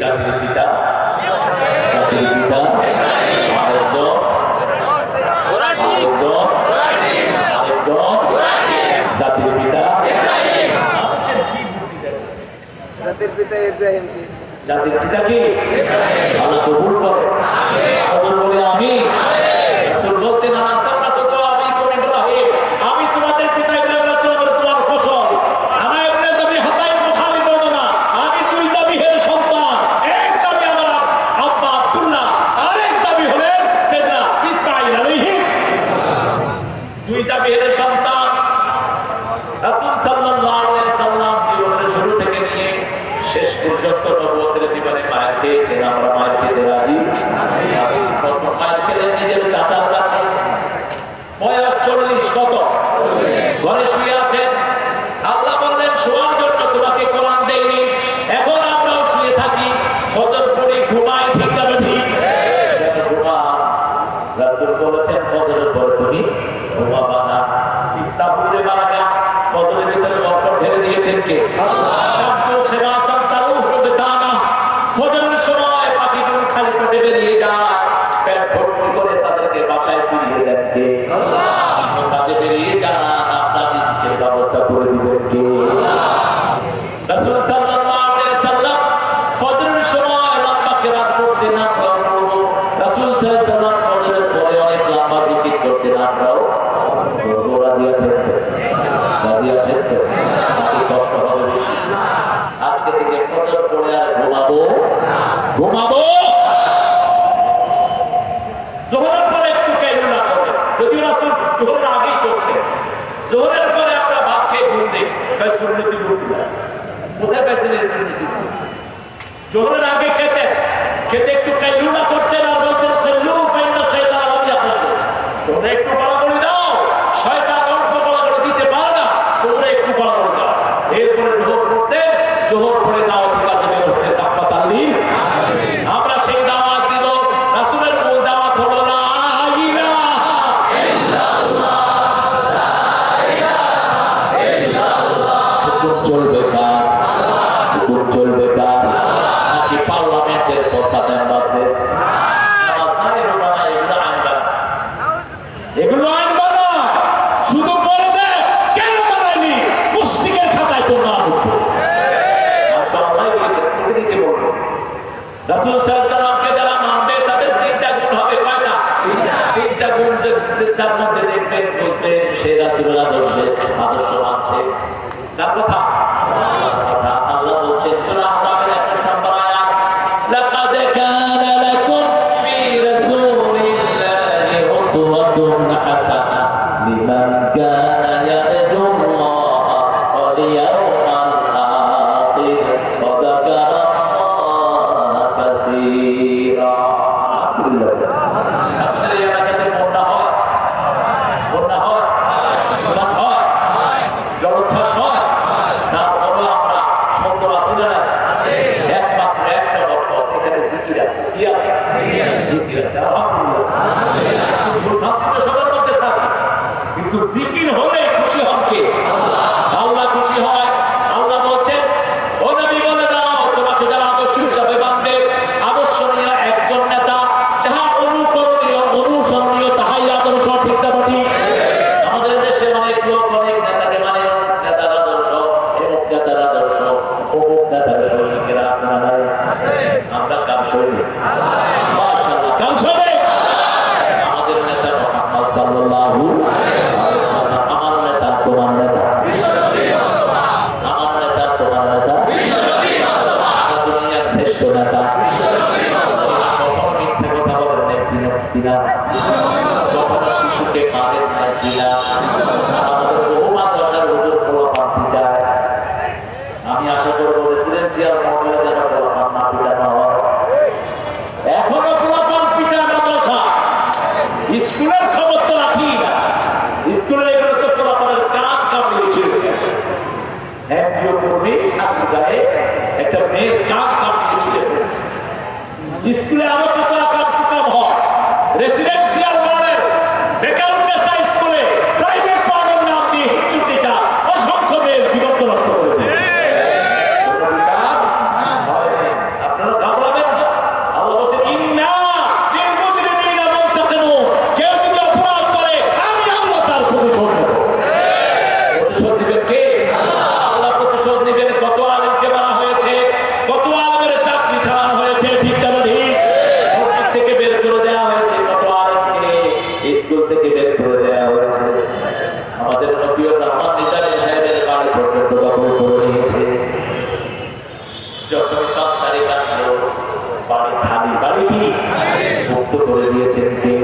S1: জাতির পিতা, জাতির পিতা আরেকজন, আরেকজন, আরেকজন, জাতির পিতা,
S2: জাতির পিতা ইব্রাহিম জি।
S1: জাতির পিতা কি? আল্লাহ কবুল করে। আল্লাহ বলে আমি রাসূল বলতেন, আসামনা তো আমি কোন ইব্রাহিম, আমি তোমাদের পিতা ইব্রাহিম আলাইহিস সালামের তোমার ফসল। আমি ইবনে যাবি হাতাই বুখারী বর্ণনা, আমি 2 যাবিহের সন্তান। এক যাবি আমার আব্বা আব্দুল্লাহ, আরেক যাবি হলেন সাইয়েদনা ইসমাঈল আলাইহিস সালাম। 2 যাবিহের সন্তান। রাসূল সাল্লাল্লাহু আলাইহি সাল্লাম জীবনের শুরু থেকে নিয়ে শেষ পর্যন্ত নবুয়তের জীবনে মায়ের খেয়েছেন। আমরা মায়ের খেতে রাজি আছি। প্রথম মায়ের খেলেন নিজের চাচার কাছে, বয়স 40। কত? ঘরে শুয়ে আছেন। আল্লাহ বললেন, শোয়ার জন্য তোমাকে কোরআন দেয়নি। এখন আমরাও শুয়ে থাকি, ফজর পড়ি, ঘুমাই। ঠিক না ঠিক? ঘুমা। রাসূল বলেছেন, ফজরের পর তুমি ঘুমাবা না। জোহরের আগে খেতে একটু কাইলুলা করতেন আর বলতেন কাইলু ফাইন্না শয়তান আলাম ইয়াকুল। তোমরা একটু বড়াবড়ি দাও, শয়তান অল্প বড়াবড়ি দিতে পারে না, তোমরা একটু বড়াবড়ি দাও। এরপরে জোহর করতেন, জোহর পড়ে দাও ঠিক আছে বের হতে রাহমাতাল লিল। আমরা সেই দাওয়াত দিব। রাসূলের মূল দাওয়াত হলো লা ইলাহা ইল্লাল্লাহ, লা ইলাহা ইল্লাল্লাহ। হুকুম চলবে কার? হুকুম চলবে কার? নাকি পার্লামেন্টের প্রস্তাবের মধ্যে? এগুলো আইন বানা, শুধু বলে দে কেন বানাইনি, মুশরিকের খাতায় তোর নাম উঠবে। রাসূল সাল্লাল্লাহু আলাইহি ওয়াসাল্লামকে যারা মানবে তাদের তিনটা গুণ হবে। কয়টা? তিনটা গুণ। তার মধ্যে দেখবেন বলতে সে রাসূলের আদর্শ মানছে। কার কথা? আল্লাহর কথা। আল্লাহ বলছেন সূরা আহজাবের 21 নম্বর আয়াত, লাকাদ কানা লাকুম ফি রাসূলিল্লাহি উসওয়াতুন হাসানাহ লিমান কানা ইয়ারজুল্লাহ ওয়াল ইয়াওমাল আখির ওয়া যাকারা আল্লাহ কাসীরা। আপনাদের এই এলাকাতে বন্যা হয়? বন্যা হয়? বন্যা হয়? জলোচ্ছ্বাস হয়? তারপরে আমরা সুন্দর আছি না? একমাত্র একটা বরকত এখানে জিকির আছে। কি আছে? জিকির আছে। আলহামদুলিল্লাহ। ভ্রান্তি তো সবার মধ্যে থাকে, কিন্তু জিকির হলে খুশি হন কে? আল্লাহ খুশি হয়। আল্লাহ বলছেন ও নবী বলে দাও তোমাকে যারা আদর্শ হিসাবে মানবে, আদর্শনীয় একজন নেতা যাহা অনুকরণীয় অনুসরণীয় তাহাই আদর্শ। ঠিক না ঠিক? আমাদের দেশে অনেক লোক অনেক নেতাকে মানে অমুক নেতার আদর্শ, অমুক নেতার আদর্শ, অমুক নেতার সৈনিকেরা আছে না নাই? আমরা কার সৈনিক? মাশাআল্লাহ, কার সৈনিক? আমাদের নেতা মুহাম্মদ সাল্লাল্লাহু আলাইহি ওয়াসাল্লাম। আমার নেতা তোমার নেতা, আমার নেতা তোমার নেতা, দুনিয়ার শ্রেষ্ঠ নেতা। কখনো মিথ্যে কথা বলেন নাই কিনা? কখনো শিশুকে মারেন নাই কিনা? আমাদের বহু মাদ্রাসার হুজুর পোলাপান পিটায়। আমি আশা করবো রেসিডেন্সিয়াল মডেলে যেন পোলাপান না পিটানো হয়। এখনো পোলাপান পিটায় মাদ্রাসা। স্কুলের খবর তো রাখি না। স্কুলের এগুলো তো পোলাপানের কান কামড়িয়েছিল। এনজিও কর্মী আপনার গায়ে একটা মেয়ের কান কামড়িয়েছিল। স্কুলে আরো কত রকম কুকাম হয়। রেসিডেন্সিয়াল মডেল বেকারুন্নেসা স্কুলে প্রাইভেট মডেল নাম দিয়ে হিন্দু টিচার অসংখ্য মেয়ের জীবন নষ্ট করে দেয়। আপনারা ঘাবড়াবেন না। আল্লাহ বলছেন ইন্না লিল মুজরিমিনা মুনতাকিমুন। কেউ যদি অপরাধ করে আমি আল্লাহ তার প্রতিশোধ নেব। প্রতিশোধ দিবেন কে? আল্লাহ প্রতিশোধ নেবেন। কত আলেমকে মারা হয়েছে, কত আলেমের চাকরি ছাড়ানো হয়েছে। ঠিক না ঠিক? অফিস থেকে বের করে দেওয়া হয়েছে, কত আলেমকে স্কুল থেকে বের করে দেওয়া হয়েছে। আমাদের নবী রহমান নিজামী সাহেবের বাড়ি পর্যন্ত দখল করে নিয়েছে। যখনই 5 তারিখ আসলো বাড়ি খালি। বাড়ি কি মুক্ত করে দিয়েছেন কে?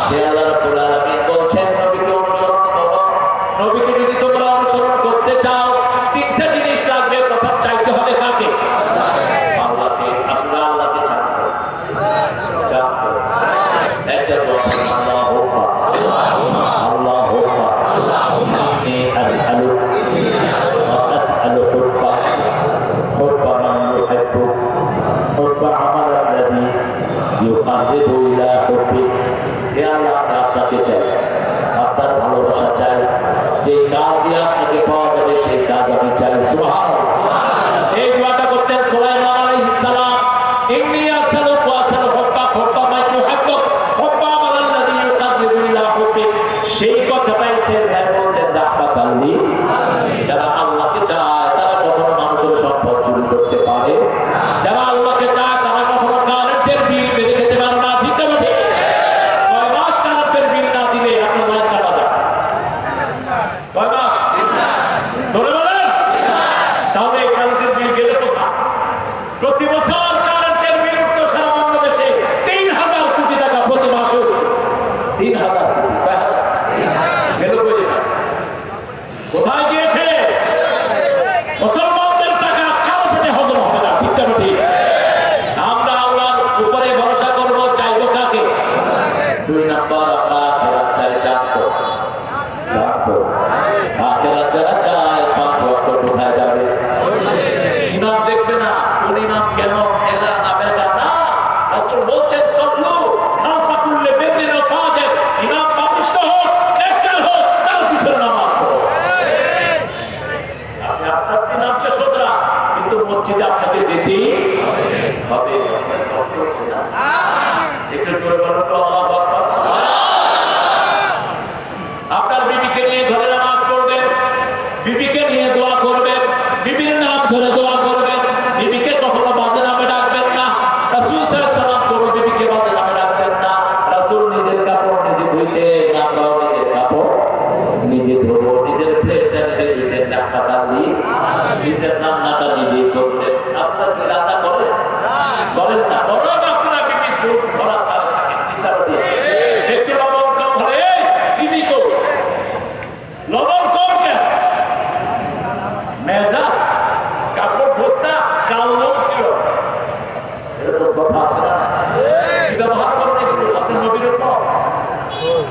S1: সে আল্লাহ রাব্বুল আলামিন বলছেন নবীকে অনুসরণ করো। নবীকে যদি তোমরা অনুসরণ করতে চাও তিনটা জিনিস লাগবে। প্রথম চাইতে হবে কাকে? আল্লাহকে। আপনারা আল্লাহকে জানতে একটা দোয়া আল্লাহুম্মা আল্লাহুম্মা ইন্নী আসআলুকা ওয়া আসআলু হুব্বাক হুব্বা মান ইউহিব্বুক হুব্বা আমালান লাযী ইউকাররিবু ইলা হুব্বিক। হে আল্লাহ, আমি আপনাকে চাই, আপনার ভালোবাসা চাই। যে কাজ দিয়ে আপনাকে পাওয়া যাবে সেই কাজ আমি চাই। সুবহানাল্লাহ। এই দোয়াটা করতেন সুলাইমান আলাইহিস সালাম। ইন্নী আসআলুকা ওয়া আসআলু হুব্বাক হুব্বা মান ইউহিব্বুক হুব্বা আমালান লাযী ইউকাররিবু ইলা হুব্বিক। সেই কথাটাই সে বলতেন রাহমাতাল লিল আলামিন। যারা আল্লাহকে চায় তারা কখনো মানুষের সম্পদ চুরি করতে পারে। যারা আল্লাহকে চায় তারা কখনো কারেন্টের বিল বেঁধে খেতে পারে না। ঠিক না ঠিক? 6 মাস কারেন্টের বিল না দিলে আপনার লাইন কাটা যাবে। 6 মাস? ধরে বলেন। তাহলে এই কারেন্টের বিল গেলে কোথায়? প্রতি বছর কারেন্টের বিল উঠতো সারা বাংলাদেশে 3000 কোটি টাকা প্রতি মাসে। 3000 কোটি গেল কোথায় গিয়েছে? মুসলমানদের টাকা কারো পেটে হজম হবে না। ঠিক না ঠিক? আমরাও নিজের কাপড় নিজে ধরবো, নিজের প্লেটটা নিজে নিজের হাসপাতাল দিয়ে নিজের রান্নাটা নিজেই করতেন। আপনারা কি রান্না করেন? করেন না? বরং আপনারা বিবিধ দুধ ধরা তার একটু লবণ কম হলে চিনি কম, লবণ কম কেন? মেজাজ কাপড় ধোস্তা কাল লোক ছিল, এরকম কথা আছে না? কি ব্যবহার করেন এগুলো? আপনি নবীর উম্মত,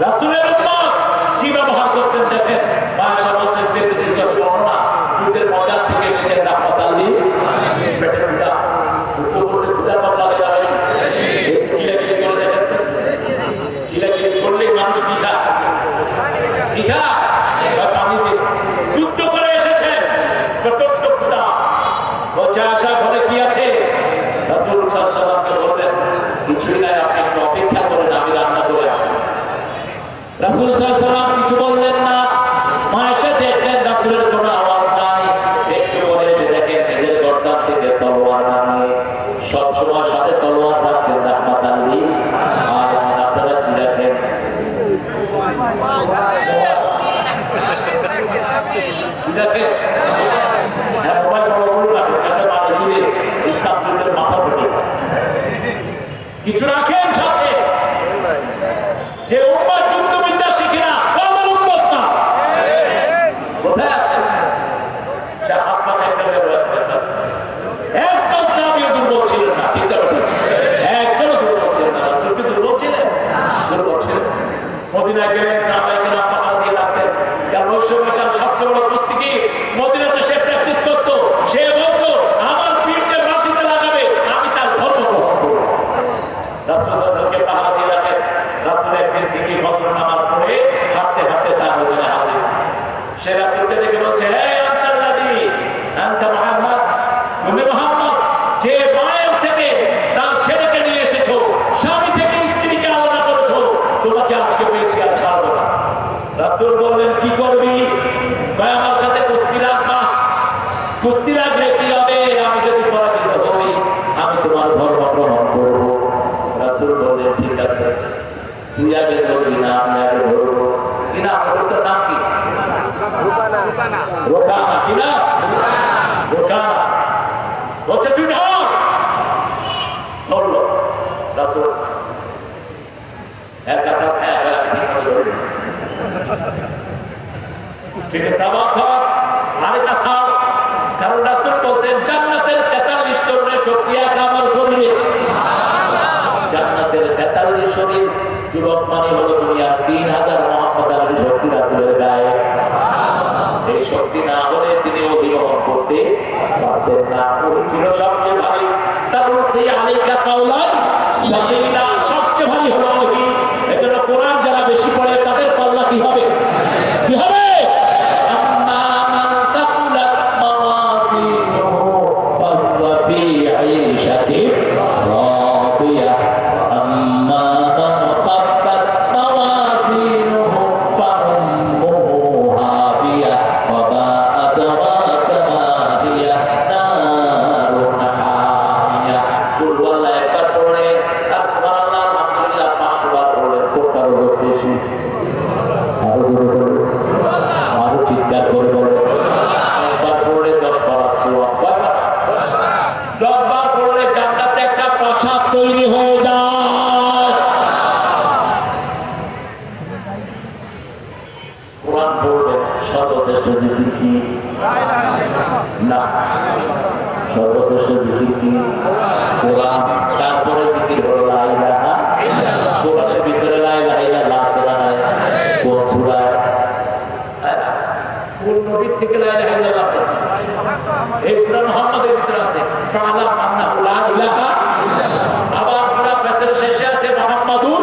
S1: রাসূলের উম্মত, কি ব্যবহার করতেন দেখেন। মায়েশা বলছেন দেখেছি সব বর্ণনা দুধের ময়দান থেকে এসেছেন রাহমাতাল লিল পেটের পিতা যুদ্ধ করতে পিতার মামলা দেওয়া কিলাকিলি করে দেখেন, কিলাকিলি করলেই মানুষ লিখা লিখা পানিতে যুদ্ধ করে এসেছেন প্রচন্ড পিতা। বলছে আশা ঘরে কি আছে? রাসূল সাল্লাল্লাহু আলাইহি ওয়াসাল্লামকে বললেন কিছুই নাই, আপনি একটু অপেক্ষা করেন, আমি রান্না করে আসবো। রাসূল সাল্লাল্লাহু আলাইহি ওয়াসাল্লাম কিছু বললেন না। মায়েশা দেখলেন রাসূলের কোনো আওয়াজ নাই, একটু পরে এসে দেখেন নিজের গর্দান থেকে তলোয়ার নামিয়ে, সবসময় সাথে তলোয়ার রাখতেন রাহমাতাল লিল আলামিন। আপনারা কি রাখেন? কি রাখেন? হ্যাঁ, মোবাইল বড় রাখেন, যাতে মাথা দিলে ইসলাম যুদ্ধের মাথা ফেটে কিছু রাখেন সাথে। যে উম্মত যুদ্ধবিদ্যা শিখে না ও আমার উম্মত না। কোথায় আছে? হাত পা একদম সাহাবীও দুর্বল ছিলেন না, ঠিক আছে? একদম দুর্বল ছিলেন না। রাসূল কি দুর্বল ছিলেন? দুর্বল ছিলেন। মদিনায় গেলেন, সাহাবায়ে কেরাম পাহাড় দিয়ে রাখতেন, কারণ ওই সময়কার সবচেয়ে বড় কুস্তি কি মদিনাতে সে প্র্যাকটিস করতো। সে বলতো আমার পিঠে মাটিতে লাগাবে, আমি তার ধর্ম গ্রহণ করবো। রাসূল সাল্লাল্লাহু পাহাড় দিয়ে রাখেন। রাসূল একদিন ঠিকই ফজর নামাজ পড়ে হাঁটতে হাঁটতে তার ওখানে হাজির। সে রাসূলকে দেখে বলছে, হে আনতাল্লাযী আনতা মুহাম্মদ, তুমি মুহাম্মদ, যে মায়ের থেকে তার ছেলেকে নিয়ে এসেছো, স্বামী থেকে স্ত্রীকে আলাদা করেছো, তোমাকে আজকে পেয়েছি আর ছাড়বো না। রাসূল বললেন কি করবি? ভাই আমার সাথে কুস্তি রাখবা। কুস্তি রাখলে কি হবে? আমি যদি পরাজিত হই আমি তোমার ধর্ম গ্রহণ করবো। রাসূল বললেন ঠিক আছে, তুই আগে ধরবি না আমি আগে ধরবো। কিনা ওটার নাম কি? রোকানা। রোকানা কিনা? রোকানা বলছে তুই ধর। ধরলো রাসূল এক কাছে ঠিক আছে, আবার ধর আরেকটা সাল। কারণ রাসূল বলতেন জান্নাতের 43 চরণের শক্তি এক আমার শরীরে। জান্নাতের 43 শরীর, যুবক মানে হলো দুনিয়ার 3000 মুহাম্মদ আলীর শক্তি রাসূলের গায়ে। এই শক্তি না হলে তিনি অধিগমন করতে পারতেন না। ওই ছিল সবচেয়ে ভারী। সারুতি আলাইকা কাওলান সাকিলা, সবচেয়ে ভারী হলো ওহী। এজন্য কোরআন যারা বেশি পড়ে তাদের পাল্লা কি হবে? কি হবে? আম্মা মান সাকুলাত মাওয়াজিনুহু ফাহুয়া ফি আইশাতির রাদিয়া আম্মা মান খাফফাত মাওয়াজিনুহু ফাউম্মুহু হাবিয়া ওয়া মা আদরাকা মা হিয়া নারুন হামিয়া। কুল ওয়াল্লাহ একবার পড়ে আর সুবহানাল্লাহ আলহামদুলিল্লাহ 500 বার পড়লে কোনটার উপর বেশি? আরো চিৎকার করে বলে একবার পড়লে 10 বার সওয়াব। 10 বার পড়লে জান্নাতে একটা প্রাসাদ তৈরি হয়ে যায়। কোরআন পড়বেন, সর্বশ্রেষ্ঠ জিকির কি? না, সর্বশ্রেষ্ঠ জিকির কি? কোরআন। তারপরে জিকির হলো লা ইলাহা ইল্লাল্লাহ। কোরআনের ভিতরে লা ইলাহা ইল্লাল্লাহ আছে না নাই? কোন সূরা? কোন নবীর থেকে লা ইলাহা ইল্লাল্লাহ আছে? এই সূরা মুহাম্মাদের ভিতরে আছে ফাআলাম আন্নাহু লা ইলাহা ইল্লাল্লাহ। আবার সূরা ফাতির শেষে আছে মুহাম্মাদুর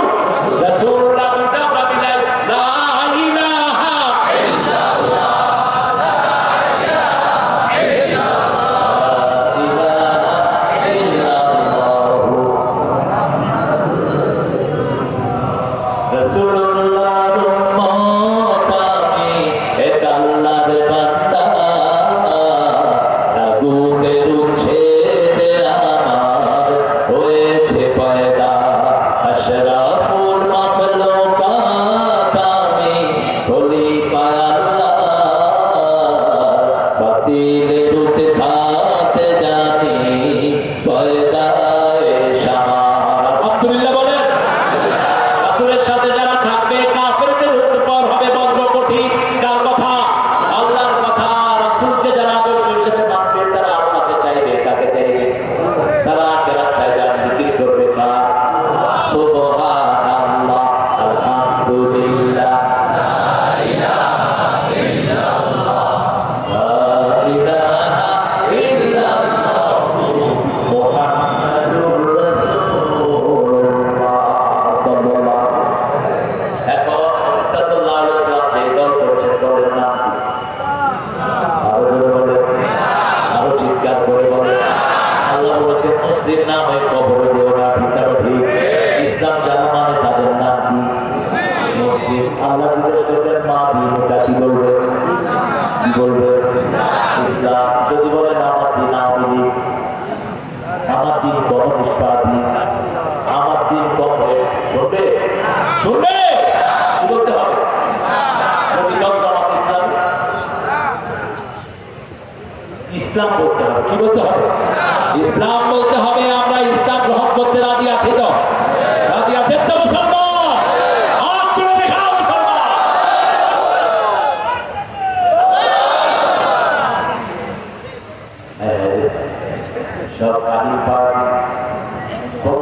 S1: রাসূলুল্লাহ। দুটো আমরা মিলাই লা ইলাহা ইল্লাল্লাহ, লা ইলাহা ইল্লাল্লাহ রাসূলুল্লাহর উম্মত আমি, এক আল্লাহর বান্দা। আগুনের উচ্ছেদে আমার হয়েছে পয়দা, আল্লাহ জিজ্ঞেস করবেন মা দিনটা কি বলবে? কি বলবে? ইসলাম। যদি বলেন আমার দিন আওয়ামী লীগ, আমার দিন কমিউনিস্টবাদী, আমার দিন কংগ্রেস, শুনবে? শুনবে? কি বলতে হবে? ইসলাম বলতে হবে। কি বলতে হবে? ইসলাম বলতে হবে। আমরা ইসলাম গ্রহণ করতে রাজি আছি তো? রাজি আছেন তো মুসলমান? হাত তুলে দেখাও মুসলমান। সব কাহিনী পাওয়া কোন